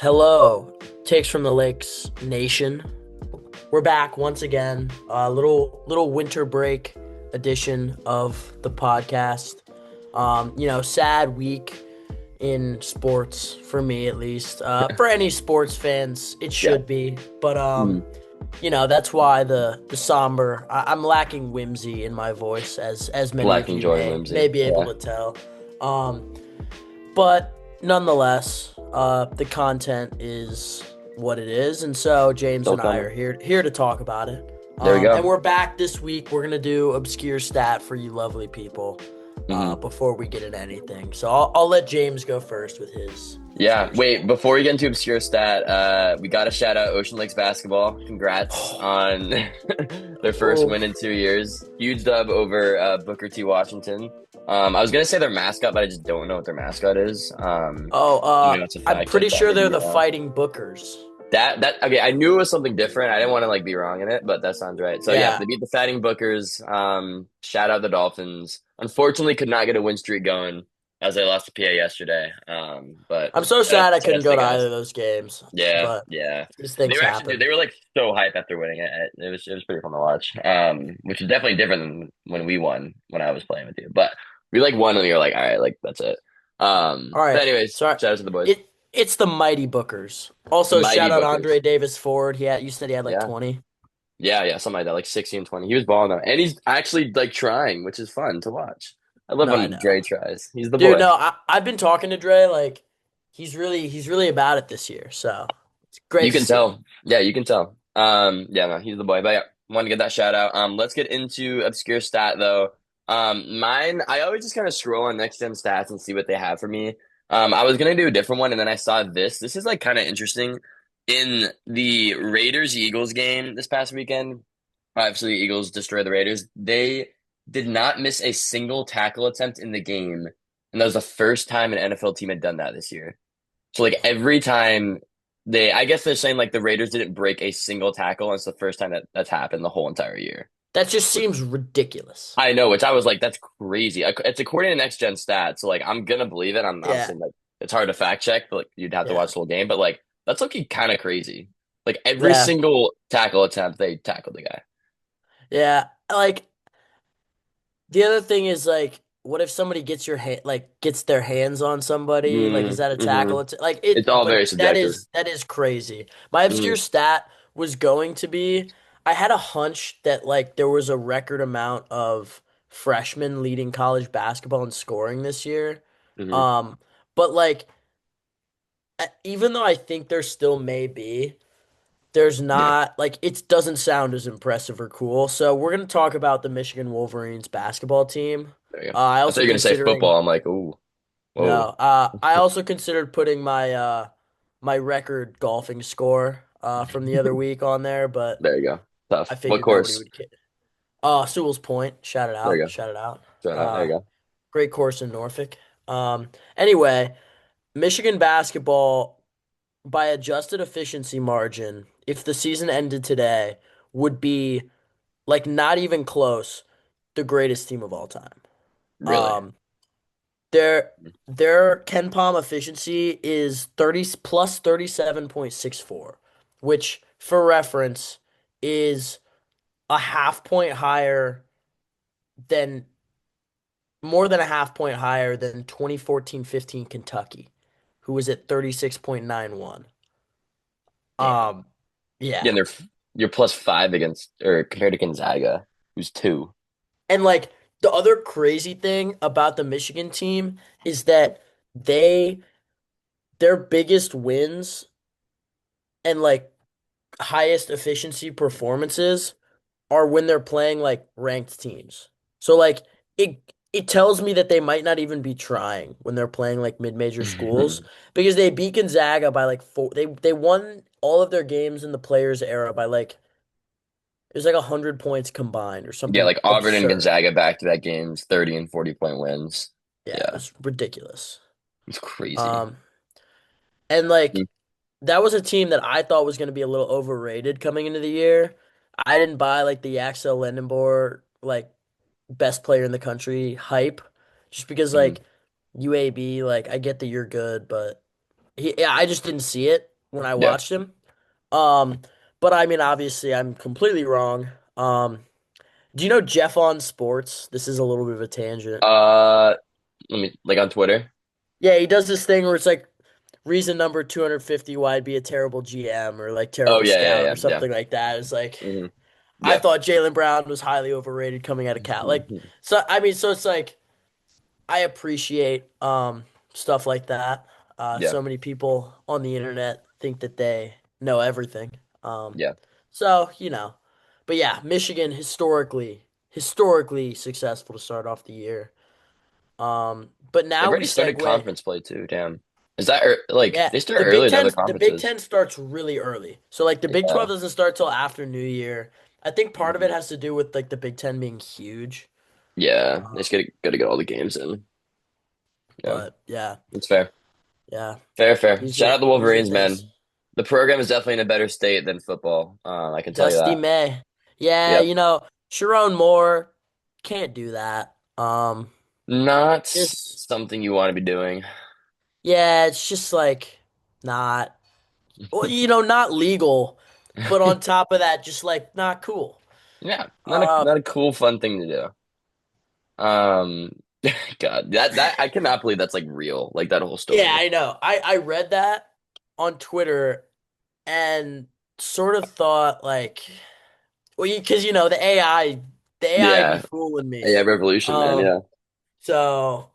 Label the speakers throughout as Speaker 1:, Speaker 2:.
Speaker 1: Hello, Takes from the Lakes Nation. We're back once again. A little winter break edition of the podcast. Sad week in sports for me at least. For any sports fans, it
Speaker 2: Yeah.
Speaker 1: should be. But
Speaker 2: Mm.
Speaker 1: that's why the somber. I'm lacking whimsy in my voice, as many of
Speaker 2: Lacking
Speaker 1: you
Speaker 2: joy and
Speaker 1: may
Speaker 2: whimsy.
Speaker 1: be able
Speaker 2: Yeah.
Speaker 1: to tell. Um, but nonetheless, the content is what it is, and so James
Speaker 2: Still
Speaker 1: and I are
Speaker 2: coming.
Speaker 1: here to talk about it.
Speaker 2: There we
Speaker 1: And
Speaker 2: go.
Speaker 1: we're back this week. We're gonna do obscure stat for you lovely people.
Speaker 2: hmm
Speaker 1: Before we get into anything, so I'll let James go first with his
Speaker 2: Yeah.
Speaker 1: obscure
Speaker 2: Wait,
Speaker 1: stat.
Speaker 2: before we get into obscure stat, we got to shout out Ocean Lakes basketball. Congrats on their first
Speaker 1: Oh,
Speaker 2: win in 2 years. Huge dub over Booker T. Washington. I was gonna say their mascot, but I just don't know what their mascot is.
Speaker 1: oh,
Speaker 2: I'm gonna have to
Speaker 1: I'm
Speaker 2: fact check
Speaker 1: pretty
Speaker 2: that
Speaker 1: sure they're
Speaker 2: maybe
Speaker 1: the
Speaker 2: now.
Speaker 1: Fighting Bookers.
Speaker 2: That okay, I knew it was something different. I didn't want to be wrong in it, but that sounds right. So yeah,
Speaker 1: Yeah,
Speaker 2: they beat the Fighting Bookers. Shout out the Dolphins. Unfortunately, could not get a win streak going as they lost to PA yesterday. But
Speaker 1: I'm so sad I
Speaker 2: shout
Speaker 1: couldn't
Speaker 2: out to
Speaker 1: go
Speaker 2: the
Speaker 1: to either
Speaker 2: guys.
Speaker 1: of those games,
Speaker 2: Yeah,
Speaker 1: but
Speaker 2: yeah.
Speaker 1: these
Speaker 2: They
Speaker 1: things
Speaker 2: were actually
Speaker 1: happen.
Speaker 2: they were so hype after winning it. It was pretty fun to watch. Which is definitely different than when we won when I was playing with you. But we won and you're like, all right, that's it.
Speaker 1: All
Speaker 2: But
Speaker 1: right.
Speaker 2: anyways,
Speaker 1: Sorry.
Speaker 2: shout out to the boys.
Speaker 1: It's the Mighty Bookers.
Speaker 2: The
Speaker 1: Also,
Speaker 2: mighty
Speaker 1: shout out
Speaker 2: Bookers.
Speaker 1: Andre Davis Ford. You said he had like
Speaker 2: Yeah.
Speaker 1: 20.
Speaker 2: Yeah, yeah, something like that, like 60 and 20. He was balling out. And he's actually trying, which is fun to watch. I love
Speaker 1: No, I
Speaker 2: when
Speaker 1: know.
Speaker 2: Dre tries. He's the
Speaker 1: Dude,
Speaker 2: boy.
Speaker 1: no, I've been talking to Dre, like he's really about it this year. So, it's great
Speaker 2: You
Speaker 1: to
Speaker 2: can
Speaker 1: see.
Speaker 2: tell. Yeah, you can tell. Yeah, no, he's the boy. But yeah, wanted to get that shout out. Let's get into obscure stat though. Mine, I always just kind of scroll on next gen stats and see what they have for me. I was gonna do a different one and then I saw this. This is kind of interesting. In the Raiders Eagles game this past weekend, obviously Eagles destroyed the Raiders. They did not miss a single tackle attempt in the game. And that was the first time an NFL team had done that this year. So every time I guess they're saying the Raiders didn't break a single tackle, and it's the first time that's happened the whole entire year.
Speaker 1: That just
Speaker 2: Which
Speaker 1: seems ridiculous.
Speaker 2: I know, which I was like, that's crazy. It's according to Next Gen Stats, so I'm gonna believe it. I'm
Speaker 1: Yeah,
Speaker 2: obviously it's hard to fact check, but you'd have to
Speaker 1: yeah,
Speaker 2: watch the whole game. But that's looking kind of crazy. Every
Speaker 1: yeah,
Speaker 2: single tackle attempt, they tackled the guy.
Speaker 1: yeah. Like the other thing is what if somebody gets their hands on somebody? Like, is that a tackle?
Speaker 2: Mm-hmm.
Speaker 1: It's like
Speaker 2: It's
Speaker 1: it,
Speaker 2: all
Speaker 1: but
Speaker 2: very subjective.
Speaker 1: that is crazy. My
Speaker 2: Mm-hmm.
Speaker 1: obscure stat was going to be, I had a hunch that there was a record amount of freshmen leading college basketball in scoring this year.
Speaker 2: Mm-hmm.
Speaker 1: Um, but even though I think there still may be, there's
Speaker 2: Yeah,
Speaker 1: not it doesn't sound as impressive or cool. So we're gonna talk about the Michigan Wolverines basketball team.
Speaker 2: there you go.
Speaker 1: I
Speaker 2: I thought
Speaker 1: also
Speaker 2: you were gonna say
Speaker 1: considering
Speaker 2: football. I'm like, ooh,
Speaker 1: no.
Speaker 2: whoa.
Speaker 1: I also considered putting my record golfing score from the other week on there, but
Speaker 2: There you go.
Speaker 1: I
Speaker 2: Tough. What
Speaker 1: figured nobody
Speaker 2: course?
Speaker 1: would care. Sewell's Point, shout it
Speaker 2: There you
Speaker 1: out,
Speaker 2: go.
Speaker 1: shout it out.
Speaker 2: Shout out. There
Speaker 1: Uh,
Speaker 2: you go.
Speaker 1: Great course in Norfolk. Anyway, Michigan basketball by adjusted efficiency margin, if the season ended today, would be not even close, the greatest team of all time.
Speaker 2: Really?
Speaker 1: Um, their their Ken Palm efficiency is 30 plus 37.64, which for reference is a half point higher than more than a half point higher than 2014-15 Kentucky, who was at 36.91.
Speaker 2: Damn.
Speaker 1: Um,
Speaker 2: Yeah,
Speaker 1: yeah.
Speaker 2: and you're +5 against or compared to Gonzaga, who's 2.
Speaker 1: And the other crazy thing about the Michigan team is that they their biggest wins and highest efficiency performances are when they're playing ranked teams. So it tells me that they might not even be trying when they're playing mid-major schools because they beat Gonzaga by four. They won all of their games in the players era by it was 100 points combined or
Speaker 2: Yeah,
Speaker 1: something
Speaker 2: Auburn and
Speaker 1: absurd.
Speaker 2: Gonzaga back-to-back games, 30 and 40 point wins.
Speaker 1: Yeah, it
Speaker 2: Yeah,
Speaker 1: was ridiculous.
Speaker 2: it's crazy.
Speaker 1: Um, and
Speaker 2: Mm.
Speaker 1: that was a team that I thought was going to be a little overrated coming into the year. I didn't buy the Axel Lendenborg best player in the country hype just because
Speaker 2: Mhm.
Speaker 1: UAB I get that you're good, but yeah, I just didn't see it. when I
Speaker 2: Yeah.
Speaker 1: watched him. Um, but I mean, obviously, I'm completely wrong. Do you know Jeff on Sports? This is a little bit of a tangent.
Speaker 2: Uh, Let me like on Twitter.
Speaker 1: Yeah, he does this thing where it's like reason number 250 why I'd be a terrible GM or like
Speaker 2: Oh
Speaker 1: terrible
Speaker 2: yeah, yeah,
Speaker 1: scout
Speaker 2: yeah,
Speaker 1: or
Speaker 2: yeah.
Speaker 1: something like that. It's like
Speaker 2: Hmm.
Speaker 1: I
Speaker 2: Yeah.
Speaker 1: thought Jaylen Brown was highly overrated coming out of Cal. Like, so I mean, so it's like I appreciate stuff like that.
Speaker 2: Yeah.
Speaker 1: So many people on the internet think that they know everything. Um,
Speaker 2: Yeah.
Speaker 1: so you know, but yeah, Michigan historically successful to start off the year. But
Speaker 2: They've
Speaker 1: now we
Speaker 2: already started
Speaker 1: segue.
Speaker 2: conference play too. Damn. Is that like
Speaker 1: Yeah,
Speaker 2: they start early in other
Speaker 1: The Big
Speaker 2: conferences?
Speaker 1: Ten starts really early. So like the Big
Speaker 2: Yeah.
Speaker 1: 12 doesn't start till after New Year. I think part of
Speaker 2: Hmm.
Speaker 1: it has to do with like the Big Ten being huge.
Speaker 2: Yeah. They
Speaker 1: Uh,
Speaker 2: just gotta get all the games in. Yeah.
Speaker 1: but yeah,
Speaker 2: It's fair.
Speaker 1: yeah,
Speaker 2: Fair, fair. Shout out the
Speaker 1: these are
Speaker 2: Wolverines,
Speaker 1: things.
Speaker 2: man. The program is definitely in a better state than football. I can tell you
Speaker 1: Dusty
Speaker 2: that.
Speaker 1: May. Yeah,
Speaker 2: Yep.
Speaker 1: Sharon Moore can't do that.
Speaker 2: Not
Speaker 1: Just
Speaker 2: something you want to be doing.
Speaker 1: yeah, it's just like not well, not legal, but on top of that, just like not cool.
Speaker 2: Yeah,
Speaker 1: Uh,
Speaker 2: not a cool, fun thing to do. Um, God, that I cannot believe that's like real, like that whole
Speaker 1: yeah,
Speaker 2: story.
Speaker 1: I know. I read that on Twitter and sort of thought like, well, because the AI be
Speaker 2: Yeah,
Speaker 1: fooling me.
Speaker 2: yeah, Revolution, man.
Speaker 1: Um,
Speaker 2: Yeah.
Speaker 1: so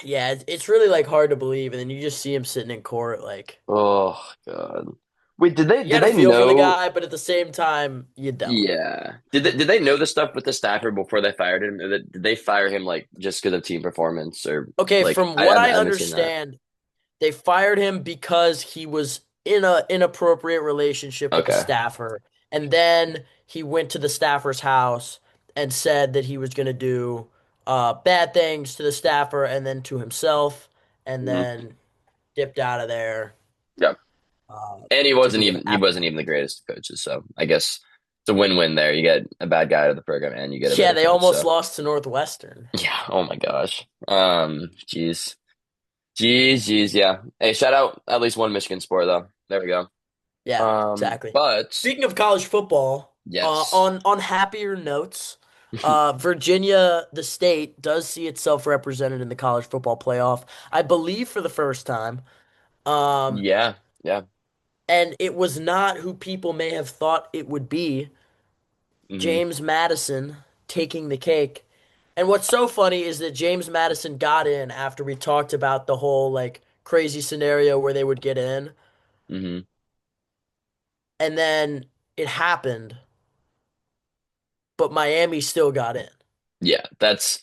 Speaker 1: yeah, it's really like hard to believe, and then you just see him sitting in court, like
Speaker 2: Oh God. Wait,
Speaker 1: you
Speaker 2: did
Speaker 1: got to
Speaker 2: they
Speaker 1: feel for the
Speaker 2: know?
Speaker 1: guy, but at the same time, you don't.
Speaker 2: Yeah. Did they know the stuff with the staffer before they fired him? Or did they fire him like just because of team performance or
Speaker 1: Okay,
Speaker 2: like
Speaker 1: from what
Speaker 2: I
Speaker 1: I
Speaker 2: haven't seen that.
Speaker 1: understand, they fired him because he was in a inappropriate relationship with the
Speaker 2: Okay.
Speaker 1: staffer, and then he went to the staffer's house and said that he was going to do bad things to the staffer and then to himself, and
Speaker 2: Hmm.
Speaker 1: then dipped out of there
Speaker 2: Yeah.
Speaker 1: uh,
Speaker 2: And
Speaker 1: to be an
Speaker 2: he wasn't
Speaker 1: applicant.
Speaker 2: even the greatest of coaches, so I guess it's a win-win there. You get a bad guy out of the program and you get a
Speaker 1: Yeah,
Speaker 2: better
Speaker 1: they
Speaker 2: coach.
Speaker 1: almost
Speaker 2: So
Speaker 1: lost to Northwestern.
Speaker 2: yeah, oh my gosh. Jeez. Jeez, yeah. Hey, shout out at least one Michigan sport though. There we go.
Speaker 1: Yeah, exactly.
Speaker 2: But
Speaker 1: Speaking of college football,
Speaker 2: yes.
Speaker 1: on happier notes, Virginia, the state, does see itself represented in the college football playoff, I believe for the first time. Um,
Speaker 2: Yeah, yeah.
Speaker 1: and it was not who people may have thought it would be,
Speaker 2: Hmm.
Speaker 1: James Madison taking the cake. And what's so funny is that James Madison got in after we talked about the whole like crazy scenario where they would get in,
Speaker 2: Hmm.
Speaker 1: and then it happened, but Miami still got in.
Speaker 2: Yeah, that's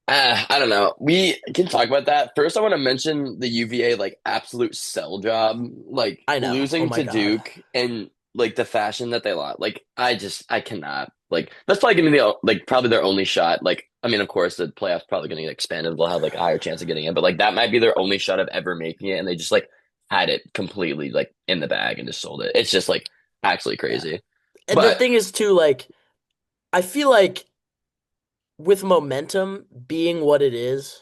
Speaker 2: I don't know. We can talk about that. First, I want to mention the UVA like absolute sell job, like
Speaker 1: I know. Oh
Speaker 2: losing
Speaker 1: my
Speaker 2: to
Speaker 1: God.
Speaker 2: Duke and like the fashion that they lost. Like I cannot. Like that's probably gonna be like probably their only shot. Like I mean, of course, the playoffs probably gonna get expanded. They'll have like a higher chance of getting in, but like that might be their only shot of ever making it, and they just like had it completely like in the bag and just sold it. It's just like actually
Speaker 1: Yeah.
Speaker 2: crazy.
Speaker 1: And the
Speaker 2: But
Speaker 1: thing is too, like, I feel like with momentum being what it is,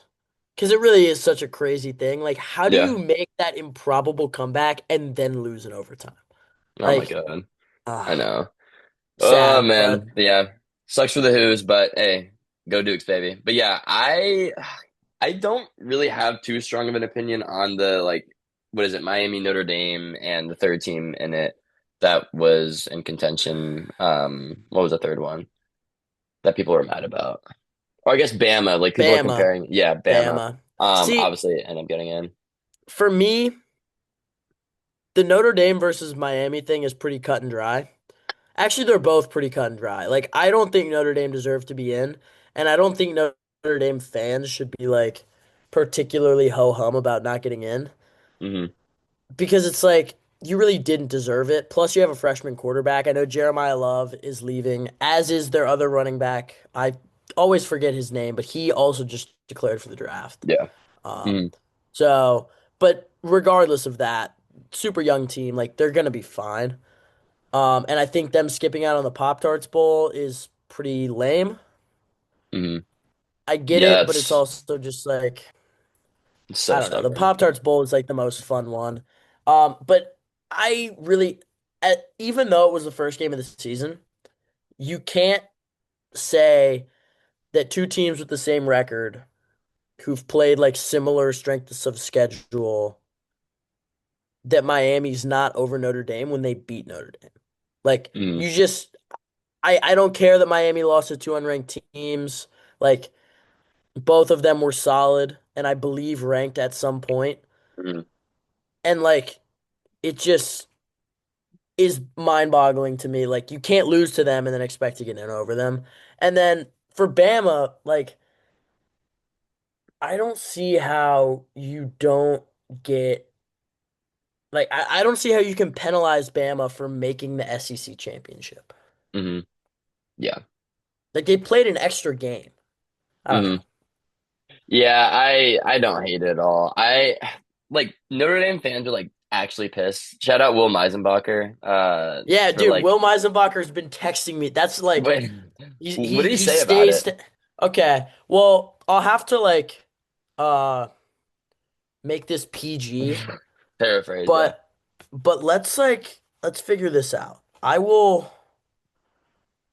Speaker 1: because it really is such a crazy thing, like, how do
Speaker 2: yeah,
Speaker 1: you make that improbable comeback and then lose in overtime?
Speaker 2: oh my
Speaker 1: Like,
Speaker 2: God, I
Speaker 1: ah,
Speaker 2: know. Oh
Speaker 1: sad, but
Speaker 2: man, yeah, sucks for the Who's, but hey, go Dukes, baby. But yeah, I don't really have too strong of an opinion on the like what is it, Miami, Notre Dame, and the third team in it that was in contention. What was the third one that people were mad about? Or I guess Bama. Like people are
Speaker 1: Bama,
Speaker 2: comparing, yeah, Bama.
Speaker 1: Bama. See,
Speaker 2: Obviously end up getting in.
Speaker 1: for me, the Notre Dame versus Miami thing is pretty cut and dry. Actually, they're both pretty cut and dry. Like, I don't think Notre Dame deserves to be in, and I don't think Notre Dame fans should be like particularly ho hum about not getting in
Speaker 2: Hmm.
Speaker 1: because it's like you really didn't deserve it. Plus, you have a freshman quarterback. I know Jeremiah Love is leaving, as is their other running back. I always forget his name, but he also just declared for the draft.
Speaker 2: Yeah.
Speaker 1: Um,
Speaker 2: Hmm.
Speaker 1: so, but regardless of that, super young team, like they're gonna be fine. And I think them skipping out on the Pop Tarts Bowl is pretty lame.
Speaker 2: Hmm.
Speaker 1: I get
Speaker 2: Yeah,
Speaker 1: it, but it's
Speaker 2: that's
Speaker 1: also just like
Speaker 2: it's so
Speaker 1: I don't know. The
Speaker 2: stubborn.
Speaker 1: Pop Tarts Bowl is like the most fun one. But I really, even though it was the first game of the season, you can't say that two teams with the same record who've played like similar strengths of schedule that Miami's not over Notre Dame when they beat Notre Dame. Like
Speaker 2: Mm,
Speaker 1: you just I don't care that Miami lost to two unranked teams. Like both of them were solid and I believe ranked at some point.
Speaker 2: mm,
Speaker 1: And like it just is mind-boggling to me. Like you can't lose to them and then expect to get in over them. And then for Bama, like I don't see how you don't get like I don't see how you can penalize Bama for making the SEC championship.
Speaker 2: mm, yeah.
Speaker 1: Like they played an extra game. I don't
Speaker 2: Mm.
Speaker 1: know.
Speaker 2: Yeah, I don't hate it at all. I like Notre Dame fans are like actually pissed. Shout out Will Meisenbacher,
Speaker 1: Yeah,
Speaker 2: for
Speaker 1: dude,
Speaker 2: like
Speaker 1: Will Meisenbacher's been texting me. That's like
Speaker 2: what what did he
Speaker 1: he
Speaker 2: say about
Speaker 1: stays
Speaker 2: it?
Speaker 1: to, okay. Well, I'll have to like uh make this PG,
Speaker 2: Paraphrase, yeah.
Speaker 1: but let's figure this out. I will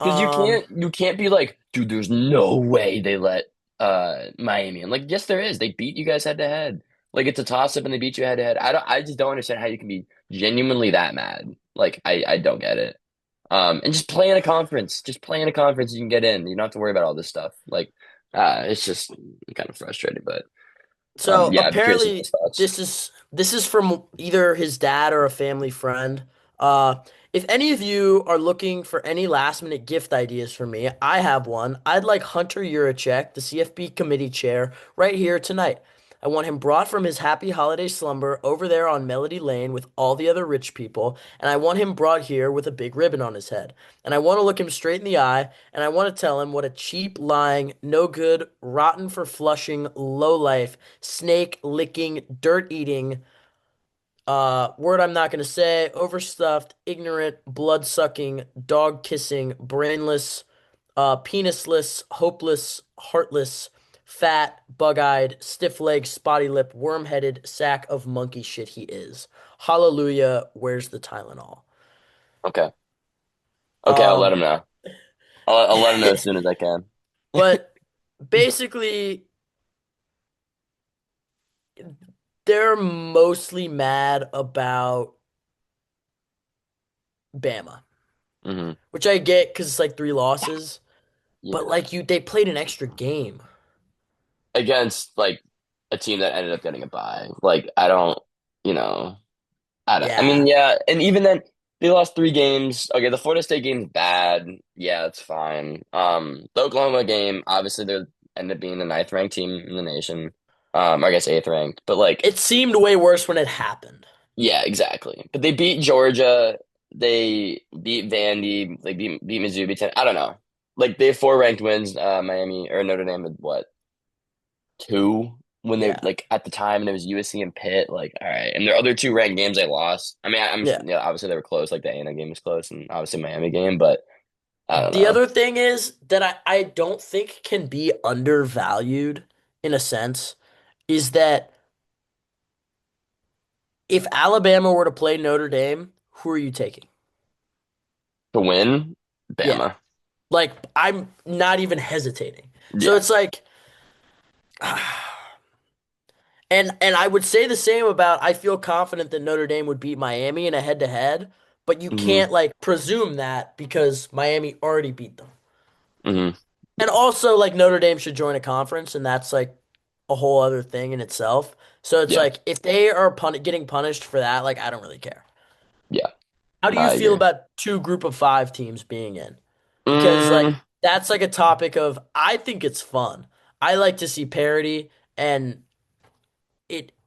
Speaker 2: Because
Speaker 1: um
Speaker 2: you can't be like, dude, there's no way they let Miami in. Like, yes, there is. They beat you guys head to head. Like it's a toss up and they beat you head to head. I just don't understand how you can be genuinely that mad. Like I don't get it. And just play in a conference. Just play in a conference, you can get in. You don't have to worry about all this stuff. Like it's just kind of frustrating, but
Speaker 1: so
Speaker 2: yeah, I'd be curious to know his
Speaker 1: apparently
Speaker 2: thoughts.
Speaker 1: this is from either his dad or a family friend. Uh, if any of you are looking for any last minute gift ideas for me, I have one. I'd like Hunter Yurachek, the CFB committee chair, right here tonight. I want him brought from his happy holiday slumber over there on Melody Lane with all the other rich people, and I want him brought here with a big ribbon on his head. And I want to look him straight in the eye, and I want to tell him what a cheap, lying, no good, rotten for flushing, low life, snake licking, dirt eating, word I'm not gonna say, overstuffed, ignorant, blood sucking, dog kissing, brainless, penisless, hopeless, heartless, fat, bug eyed, stiff legged, spotty lipped, worm headed sack of monkey shit he is. Hallelujah, where's the Tylenol?
Speaker 2: Okay. Okay, I'll let
Speaker 1: Um,
Speaker 2: him know. I'll let him know as soon as I can.
Speaker 1: but basically, they're mostly mad about Bama,
Speaker 2: Hmm.
Speaker 1: which I get because it's like three losses. But
Speaker 2: Yeah.
Speaker 1: like they played an extra game.
Speaker 2: Against like a team that ended up getting a bye. Like I don't, you know, I don't. I mean,
Speaker 1: Yeah,
Speaker 2: yeah, and even then, they lost three games. Okay, the Florida State game's bad. Yeah, it's fine. The Oklahoma game, obviously, they ended up being the ninth ranked team in the nation. Or I guess eighth ranked, but like,
Speaker 1: it seemed way worse when it happened.
Speaker 2: yeah, exactly. But they beat Georgia. They beat Vandy. They beat Mizzou. Beat 10. I don't know. Like they have four ranked wins. Miami or Notre Dame had what, two when they
Speaker 1: Yeah,
Speaker 2: like at the time, and it was USC and Pitt. Like, all right, and their other two ranked games they lost. I mean, I'm
Speaker 1: yeah.
Speaker 2: yeah, obviously they were close. Like the A&M game was close, and obviously Miami game, but I don't
Speaker 1: The
Speaker 2: know.
Speaker 1: other thing is that I don't think can be undervalued in a sense is that if Alabama were to play Notre Dame, who are you taking?
Speaker 2: To win,
Speaker 1: Yeah,
Speaker 2: Bama.
Speaker 1: like I'm not even hesitating. So
Speaker 2: Yeah.
Speaker 1: it's like, and I would say the same about I feel confident that Notre Dame would beat Miami in a head to head, but you
Speaker 2: Hmm.
Speaker 1: can't like presume that because Miami already beat them.
Speaker 2: Hmm.
Speaker 1: And also like Notre Dame should join a conference and that's like a whole other thing in itself. So it's
Speaker 2: Yeah.
Speaker 1: like if they are getting punished for that, like I don't really care.
Speaker 2: Yeah.
Speaker 1: How do
Speaker 2: No,
Speaker 1: you
Speaker 2: I
Speaker 1: feel
Speaker 2: agree.
Speaker 1: about two group of five teams being in? Because like
Speaker 2: Mm,
Speaker 1: that's like a topic of I think it's fun. I like to see parity and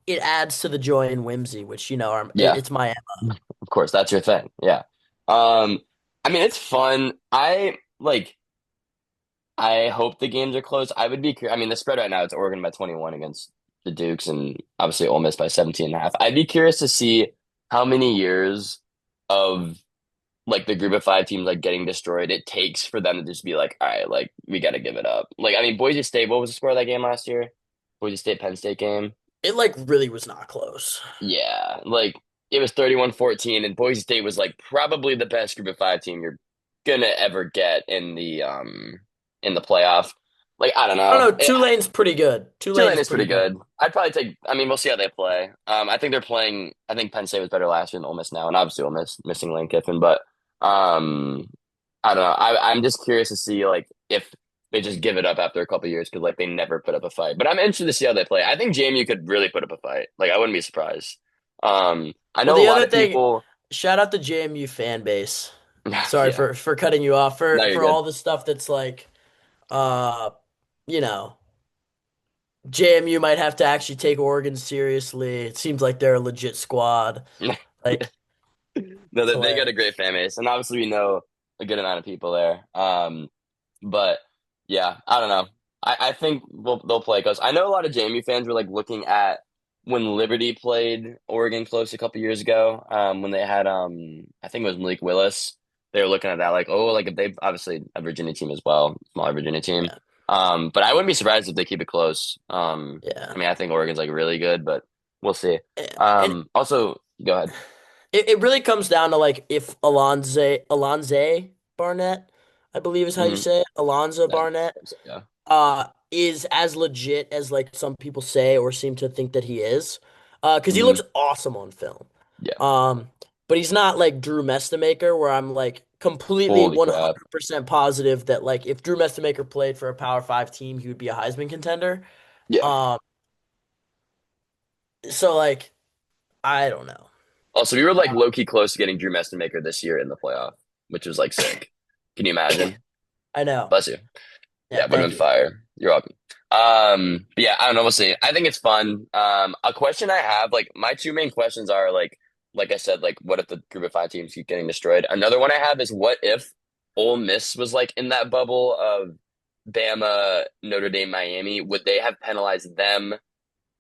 Speaker 1: it adds to the joy and whimsy, which
Speaker 2: yeah.
Speaker 1: it's my
Speaker 2: Of course, that's your thing. Yeah. Um, I mean, it's fun. I hope the games are close. I would be I mean, the spread right now it's Oregon by 21 against the Dukes and obviously Ole Miss by 17 and a half. I'd be curious to see how many years of like the group of five teams like getting destroyed it takes for them to just be like, all right, like we got to give it up. Like, I mean, Boise State, what was the score of that game last year? Boise State Penn State game.
Speaker 1: it like really was not close.
Speaker 2: Yeah, like. it was 31-14, and Boise State was like probably the best group of five team you're gonna ever get in the playoff. Like I don't
Speaker 1: I
Speaker 2: know.
Speaker 1: don't know. Tulane's pretty good.
Speaker 2: Tulane
Speaker 1: Tulane's
Speaker 2: is pretty
Speaker 1: pretty good.
Speaker 2: good. I'd probably take. I mean, we'll see how they play. I think they're playing. I think Penn State was better last year than Ole Miss now, and obviously Ole Miss missing Lane Kiffin. But um, I don't know. I'm just curious to see like if they just give it up after a couple years because like they never put up a fight. But I'm interested to see how they play. I think JMU could really put up a fight. Like I wouldn't be surprised. I
Speaker 1: Well,
Speaker 2: know a
Speaker 1: the
Speaker 2: lot
Speaker 1: other
Speaker 2: of
Speaker 1: thing,
Speaker 2: people.
Speaker 1: shout out the JMU fan base. Sorry
Speaker 2: Yeah,
Speaker 1: for cutting you off
Speaker 2: no, you're
Speaker 1: for
Speaker 2: good.
Speaker 1: all the stuff that's like, uh, you know, JMU might have to actually take Oregon seriously. It seems like they're a legit squad. Like,
Speaker 2: No,
Speaker 1: it's
Speaker 2: they got a great
Speaker 1: hilarious.
Speaker 2: fan base, and obviously we know a good amount of people there. But yeah, I don't know. I think they'll play because I know a lot of JMU fans were like looking at when Liberty played Oregon close a couple years ago. When they had I think it was Malik Willis. They were looking at that like, oh, like if they've obviously a Virginia team as well, smaller Virginia team.
Speaker 1: Yeah,
Speaker 2: But I wouldn't be surprised if they keep it close.
Speaker 1: yeah,
Speaker 2: I mean, I think Oregon's like really good, but we'll see.
Speaker 1: yeah. And
Speaker 2: Also, go ahead.
Speaker 1: it really comes down to like if Alonze Barnett, I believe is how you
Speaker 2: Hmm.
Speaker 1: say it, Alonzo
Speaker 2: Yeah,
Speaker 1: Barnett,
Speaker 2: so, yeah,
Speaker 1: is as legit as like some people say or seem to think that he is. Because he
Speaker 2: hmm
Speaker 1: looks awesome on film.
Speaker 2: yeah.
Speaker 1: Um, but he's not like Drew Mestamaker, where I'm like completely
Speaker 2: Holy crap!
Speaker 1: 100% positive that like if Drew Mestamaker played for a Power Five team, he would be a Heisman contender.
Speaker 2: Yeah.
Speaker 1: Um, so like I don't know.
Speaker 2: Also, we were like low key close to getting Drew Maker this year in the playoff, which was like sick. Can you imagine?
Speaker 1: I know.
Speaker 2: Bless you.
Speaker 1: Yeah,
Speaker 2: Yeah, would have
Speaker 1: thank
Speaker 2: been
Speaker 1: you.
Speaker 2: fire. You're welcome. But yeah, I don't know. We'll see. I think it's fun. A question I have, like my two main questions are like I said, like what if the group of five teams keep getting destroyed? Another one I have is what if Ole Miss was like in that bubble of Bama, Notre Dame, Miami? Would they have penalized them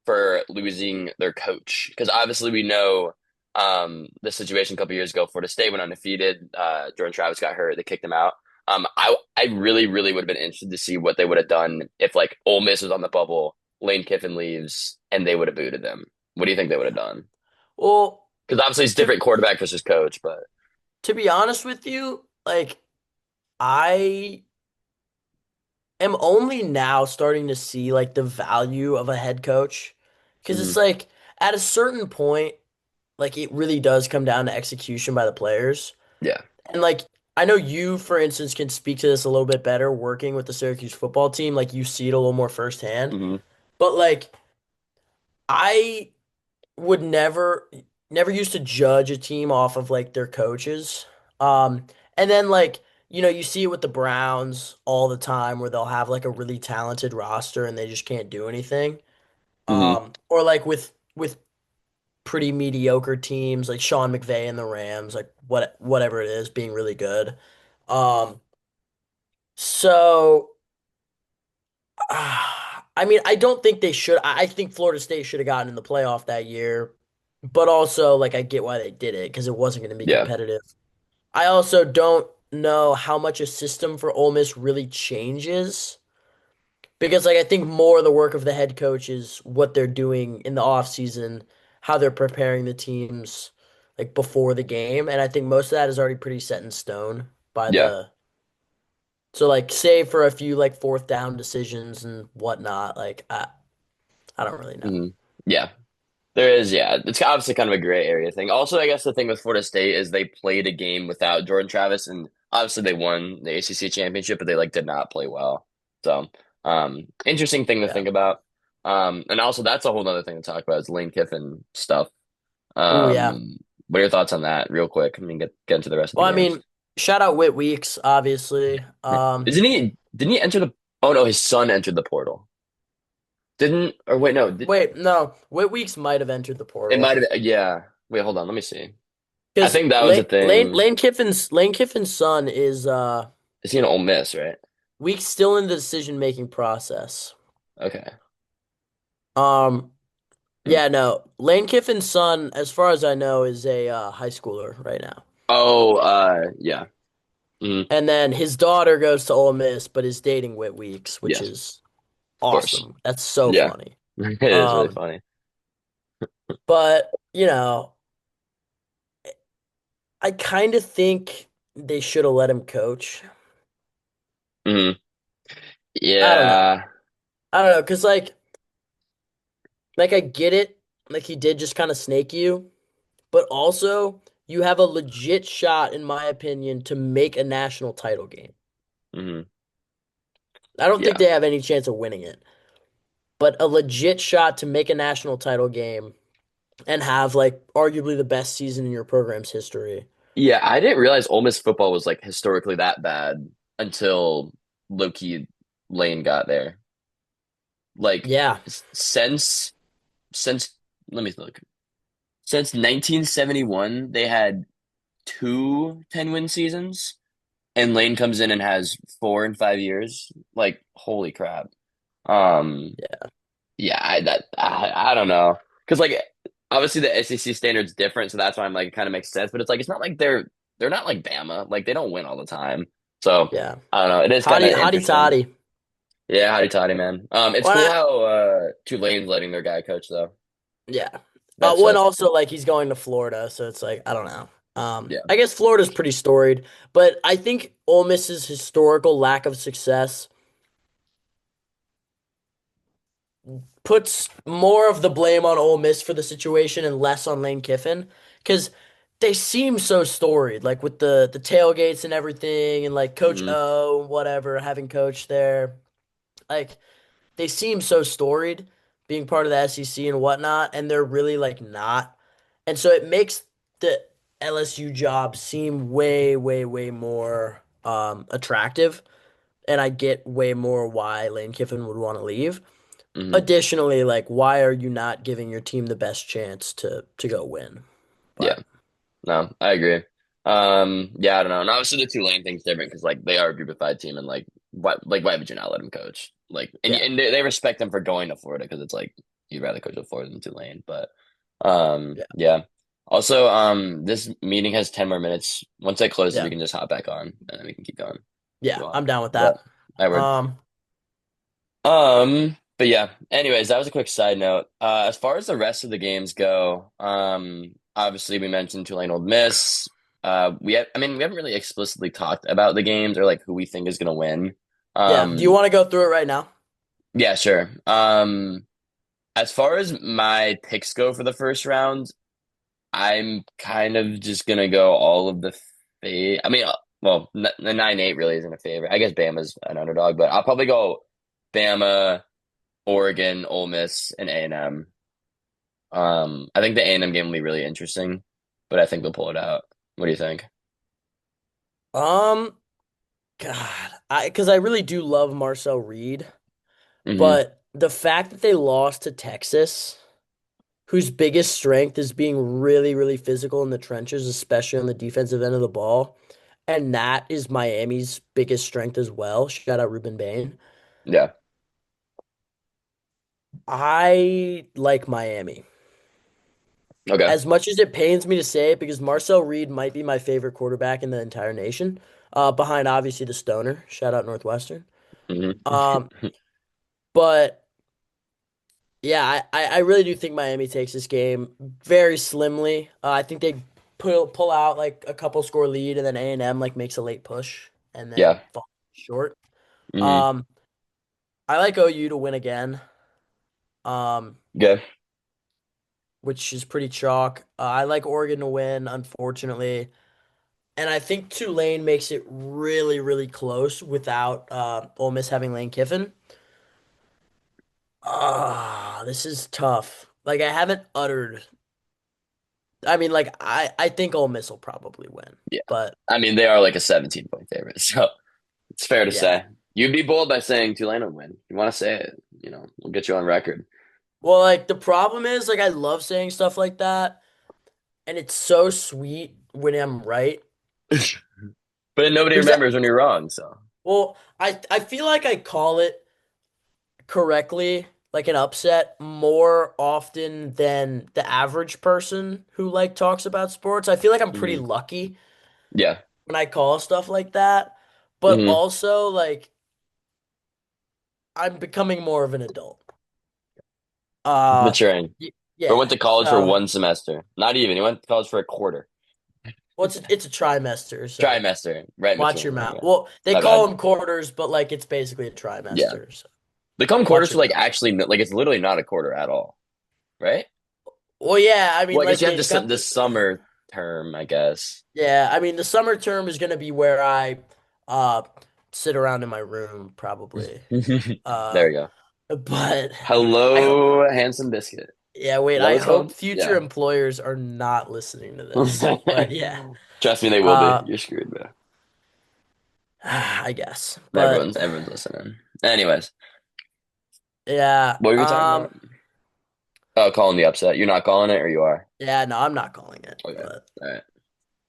Speaker 2: for losing their coach? Because obviously we know the situation a couple years ago. Florida State went undefeated. Jordan Travis got hurt. They kicked him out. I really, really would have been interested to see what they would have done if like Ole Miss was on the bubble, Lane Kiffin leaves, and they would have booted them. What do you think they would have done?
Speaker 1: Well,
Speaker 2: Because obviously it's
Speaker 1: to
Speaker 2: different quarterback versus coach, but
Speaker 1: to be honest with you, like I am only now starting to see like the value of a head coach because it's
Speaker 2: mhm,
Speaker 1: like at a certain point, like it really does come down to execution by the players.
Speaker 2: yeah,
Speaker 1: And like I know you, for instance, can speak to this a little bit better working with the Syracuse football team. Like you see it a little more firsthand.
Speaker 2: hmm
Speaker 1: But like I would never used to judge a team off of like their coaches. And then like, you see it with the Browns all the time where they'll have like a really talented roster and they just can't do anything.
Speaker 2: hmm
Speaker 1: Or like with pretty mediocre teams like Sean McVay and the Rams, like whatever it is, being really good. Um, so I mean, I don't think they should. I think Florida State should have gotten in the playoff that year, but also like I get why they did it because it wasn't going to be
Speaker 2: yeah,
Speaker 1: competitive. I also don't know how much a system for Ole Miss really changes because like I think more of the work of the head coach is what they're doing in the off season, how they're preparing the teams like before the game, and I think most of that is already pretty set in stone by
Speaker 2: yeah,
Speaker 1: the so like save for a few like fourth down decisions and whatnot. Like I don't really know.
Speaker 2: hmm yeah. There is, yeah. It's obviously kind of a gray area thing. Also, I guess the thing with Florida State is they played a game without Jordan Travis, and obviously they won the ACC championship, but they like did not play well. So, interesting thing to
Speaker 1: Yeah.
Speaker 2: think about. And also that's a whole other thing to talk about is Lane Kiffin stuff.
Speaker 1: Oh yeah.
Speaker 2: What are your thoughts on that, real quick? I mean, get into the rest of the
Speaker 1: Well, I
Speaker 2: games.
Speaker 1: mean, shout out Whit Weeks, obviously.
Speaker 2: Isn't he? Didn't he enter the? Oh no, his son entered the portal. Didn't or wait, no,
Speaker 1: Wait, no, Whit Weeks might have entered the
Speaker 2: it
Speaker 1: portal
Speaker 2: might have. Yeah. Wait, hold on. Let me see. I
Speaker 1: because
Speaker 2: think that was a thing.
Speaker 1: Lane Kiffin's son is
Speaker 2: Is he an Ole Miss, right?
Speaker 1: Weeks still in the decision making process.
Speaker 2: Okay.
Speaker 1: Um,
Speaker 2: Hmm.
Speaker 1: yeah, no, Lane Kiffin's son, as far as I know, is a high schooler right now,
Speaker 2: Oh, yeah. Mhm.
Speaker 1: and then his daughter goes to Ole Miss, but is dating Whit Weeks, which
Speaker 2: Yes,
Speaker 1: is
Speaker 2: of course.
Speaker 1: awesome. That's so
Speaker 2: Yeah.
Speaker 1: funny.
Speaker 2: It is really
Speaker 1: Um,
Speaker 2: funny.
Speaker 1: but I kind of think they should have let him coach.
Speaker 2: Hmm.
Speaker 1: I don't know.
Speaker 2: Yeah.
Speaker 1: I don't know, because like I get it. Like he did just kind of snake you, but also you have a legit shot, in my opinion, to make a national title game.
Speaker 2: Hmm.
Speaker 1: I don't think
Speaker 2: Yeah.
Speaker 1: they have any chance of winning it, but a legit shot to make a national title game and have like arguably the best season in your program's history.
Speaker 2: Yeah, I didn't realize Ole Miss football was like historically that bad until low-key Lane got there. Like
Speaker 1: Yeah,
Speaker 2: since let me look. Since 1971, they had two 10-win seasons, and Lane comes in and has four in 5 years. Like, holy crap. Um,
Speaker 1: yeah,
Speaker 2: yeah, I don't know. Because like obviously the SEC standard's different, so that's why I'm like it kind of makes sense. But it's like it's not like they're not like Bama. Like they don't win all the time. So
Speaker 1: yeah.
Speaker 2: I don't know. It is kind
Speaker 1: Hottie,
Speaker 2: of
Speaker 1: hottie
Speaker 2: interesting.
Speaker 1: toddy.
Speaker 2: Yeah, howdy toddy, man. It's
Speaker 1: Why
Speaker 2: cool
Speaker 1: not?
Speaker 2: how Tulane's letting their guy coach though.
Speaker 1: Yeah.
Speaker 2: That's
Speaker 1: One
Speaker 2: that's
Speaker 1: also like he's going to Florida, so it's like I don't know.
Speaker 2: yeah.
Speaker 1: I guess Florida's pretty storied, but I think Ole Miss's historical lack of success puts more of the blame on Ole Miss for the situation and less on Lane Kiffin because they seem so storied, like with the tailgates and everything, and like Coach
Speaker 2: Hmm.
Speaker 1: O, whatever, having coached there. Like they seem so storied being part of the SEC and whatnot, and they're really like not. And so it makes the LSU job seem way, way, way more attractive. And I get way more why Lane Kiffin would want to leave.
Speaker 2: Hmm.
Speaker 1: Additionally, like why are you not giving your team the best chance to go win?
Speaker 2: Yeah.
Speaker 1: But
Speaker 2: No, I agree. Yeah, I don't know. And obviously the Tulane thing's different because like they are a groupified team and why would you not let him coach? Like
Speaker 1: yeah,
Speaker 2: and they respect him for going to Florida because it's like you'd rather coach at Florida than Tulane. But
Speaker 1: yeah,
Speaker 2: yeah. Also, this meeting has 10 more minutes. Once I close it, we
Speaker 1: yeah,
Speaker 2: can just hop back on and then we can keep going if
Speaker 1: yeah.
Speaker 2: you want.
Speaker 1: I'm down with
Speaker 2: Yeah.
Speaker 1: that.
Speaker 2: I word.
Speaker 1: Um,
Speaker 2: But yeah, anyways, that was a quick side note. As far as the rest of the games go, obviously we mentioned Tulane Old Miss. I mean, we haven't really explicitly talked about the games or like who we think is gonna win.
Speaker 1: yeah. Do you
Speaker 2: Um,
Speaker 1: want to go through it right now?
Speaker 2: yeah, sure. As far as my picks go for the first round, I'm kind of just gonna go all of the I mean, well, the 9-8 really isn't a favorite. I guess Bama's an underdog, but I'll probably go Bama, Oregon, Ole Miss, and A&M. I think the A&M game will be really interesting, but I think they'll pull it out. What do you think?
Speaker 1: Um, God, because I really do love Marcel Reed,
Speaker 2: Hmm.
Speaker 1: but the fact that they lost to Texas, whose biggest strength is being really, really physical in the trenches, especially on the defensive end of the ball, and that is Miami's biggest strength as well. Shout out Ruben Bain.
Speaker 2: Yeah.
Speaker 1: I like Miami.
Speaker 2: Okay.
Speaker 1: As much as it pains me to say it, because Marcel Reed might be my favorite quarterback in the entire nation, behind obviously the Stoner. Shout out Northwestern.
Speaker 2: Hmm.
Speaker 1: Um, but yeah, I really do think Miami takes this game very slimly. I think they pull out like a couple score lead, and then A&M like makes a late push and then
Speaker 2: Yeah.
Speaker 1: fall short.
Speaker 2: Hmm.
Speaker 1: Um, I like OU to win again, um,
Speaker 2: Good.
Speaker 1: which is pretty chalk. I like Oregon to win, unfortunately, and I think Tulane makes it really, really close without Ole Miss having Lane Kiffin. This is tough. Like I haven't uttered. I mean, like I think Ole Miss will probably win,
Speaker 2: Yeah.
Speaker 1: but
Speaker 2: I mean, they are like a 17-point favorite, so it's fair to
Speaker 1: yeah.
Speaker 2: say. You'd be bold by saying Tulane will win. If you want to say it, we'll get you on record.
Speaker 1: Well, like the problem is, like I love saying stuff like that, and it's so sweet when I'm right.
Speaker 2: But nobody
Speaker 1: Because
Speaker 2: remembers when you're wrong, so
Speaker 1: well, I feel like I call it correctly, like an upset more often than the average person who like talks about sports. I feel like I'm pretty
Speaker 2: hmm.
Speaker 1: lucky
Speaker 2: Yeah.
Speaker 1: when I call stuff like that, but
Speaker 2: Hmm.
Speaker 1: also like I'm becoming more of an adult. Uh,
Speaker 2: Maturing. Or
Speaker 1: yeah.
Speaker 2: went to college for
Speaker 1: So
Speaker 2: one semester. Not even. He went to college for a quarter.
Speaker 1: Well, it's a trimester, so
Speaker 2: Trimester, right in
Speaker 1: watch
Speaker 2: between.
Speaker 1: your mouth.
Speaker 2: Okay.
Speaker 1: Well, they
Speaker 2: My
Speaker 1: call
Speaker 2: bad.
Speaker 1: them quarters, but like it's basically a
Speaker 2: Yeah.
Speaker 1: trimester. So
Speaker 2: They come
Speaker 1: watch
Speaker 2: quarters
Speaker 1: your
Speaker 2: for like
Speaker 1: mouth.
Speaker 2: actually like it's literally not a quarter at all, right?
Speaker 1: Well, yeah, I mean,
Speaker 2: Well, I guess
Speaker 1: like
Speaker 2: you have
Speaker 1: they've got
Speaker 2: the summer term, I guess.
Speaker 1: yeah, I mean, the summer term is gonna be where I uh sit around in my room probably.
Speaker 2: There
Speaker 1: Uh,
Speaker 2: we go.
Speaker 1: but I hope
Speaker 2: Hello, handsome biscuit.
Speaker 1: yeah,
Speaker 2: Is
Speaker 1: wait,
Speaker 2: that what
Speaker 1: I
Speaker 2: it's
Speaker 1: hope
Speaker 2: called?
Speaker 1: future
Speaker 2: Yeah.
Speaker 1: employers are not listening to this. But yeah,
Speaker 2: Trust me, they will be.
Speaker 1: uh,
Speaker 2: You're screwed, bro.
Speaker 1: I guess. But
Speaker 2: Everyone's listening. Anyways,
Speaker 1: yeah,
Speaker 2: what were we talking about? Oh, calling the upset. You're not calling it, or you are?
Speaker 1: yeah, no, I'm not calling it,
Speaker 2: Okay.
Speaker 1: but
Speaker 2: All right.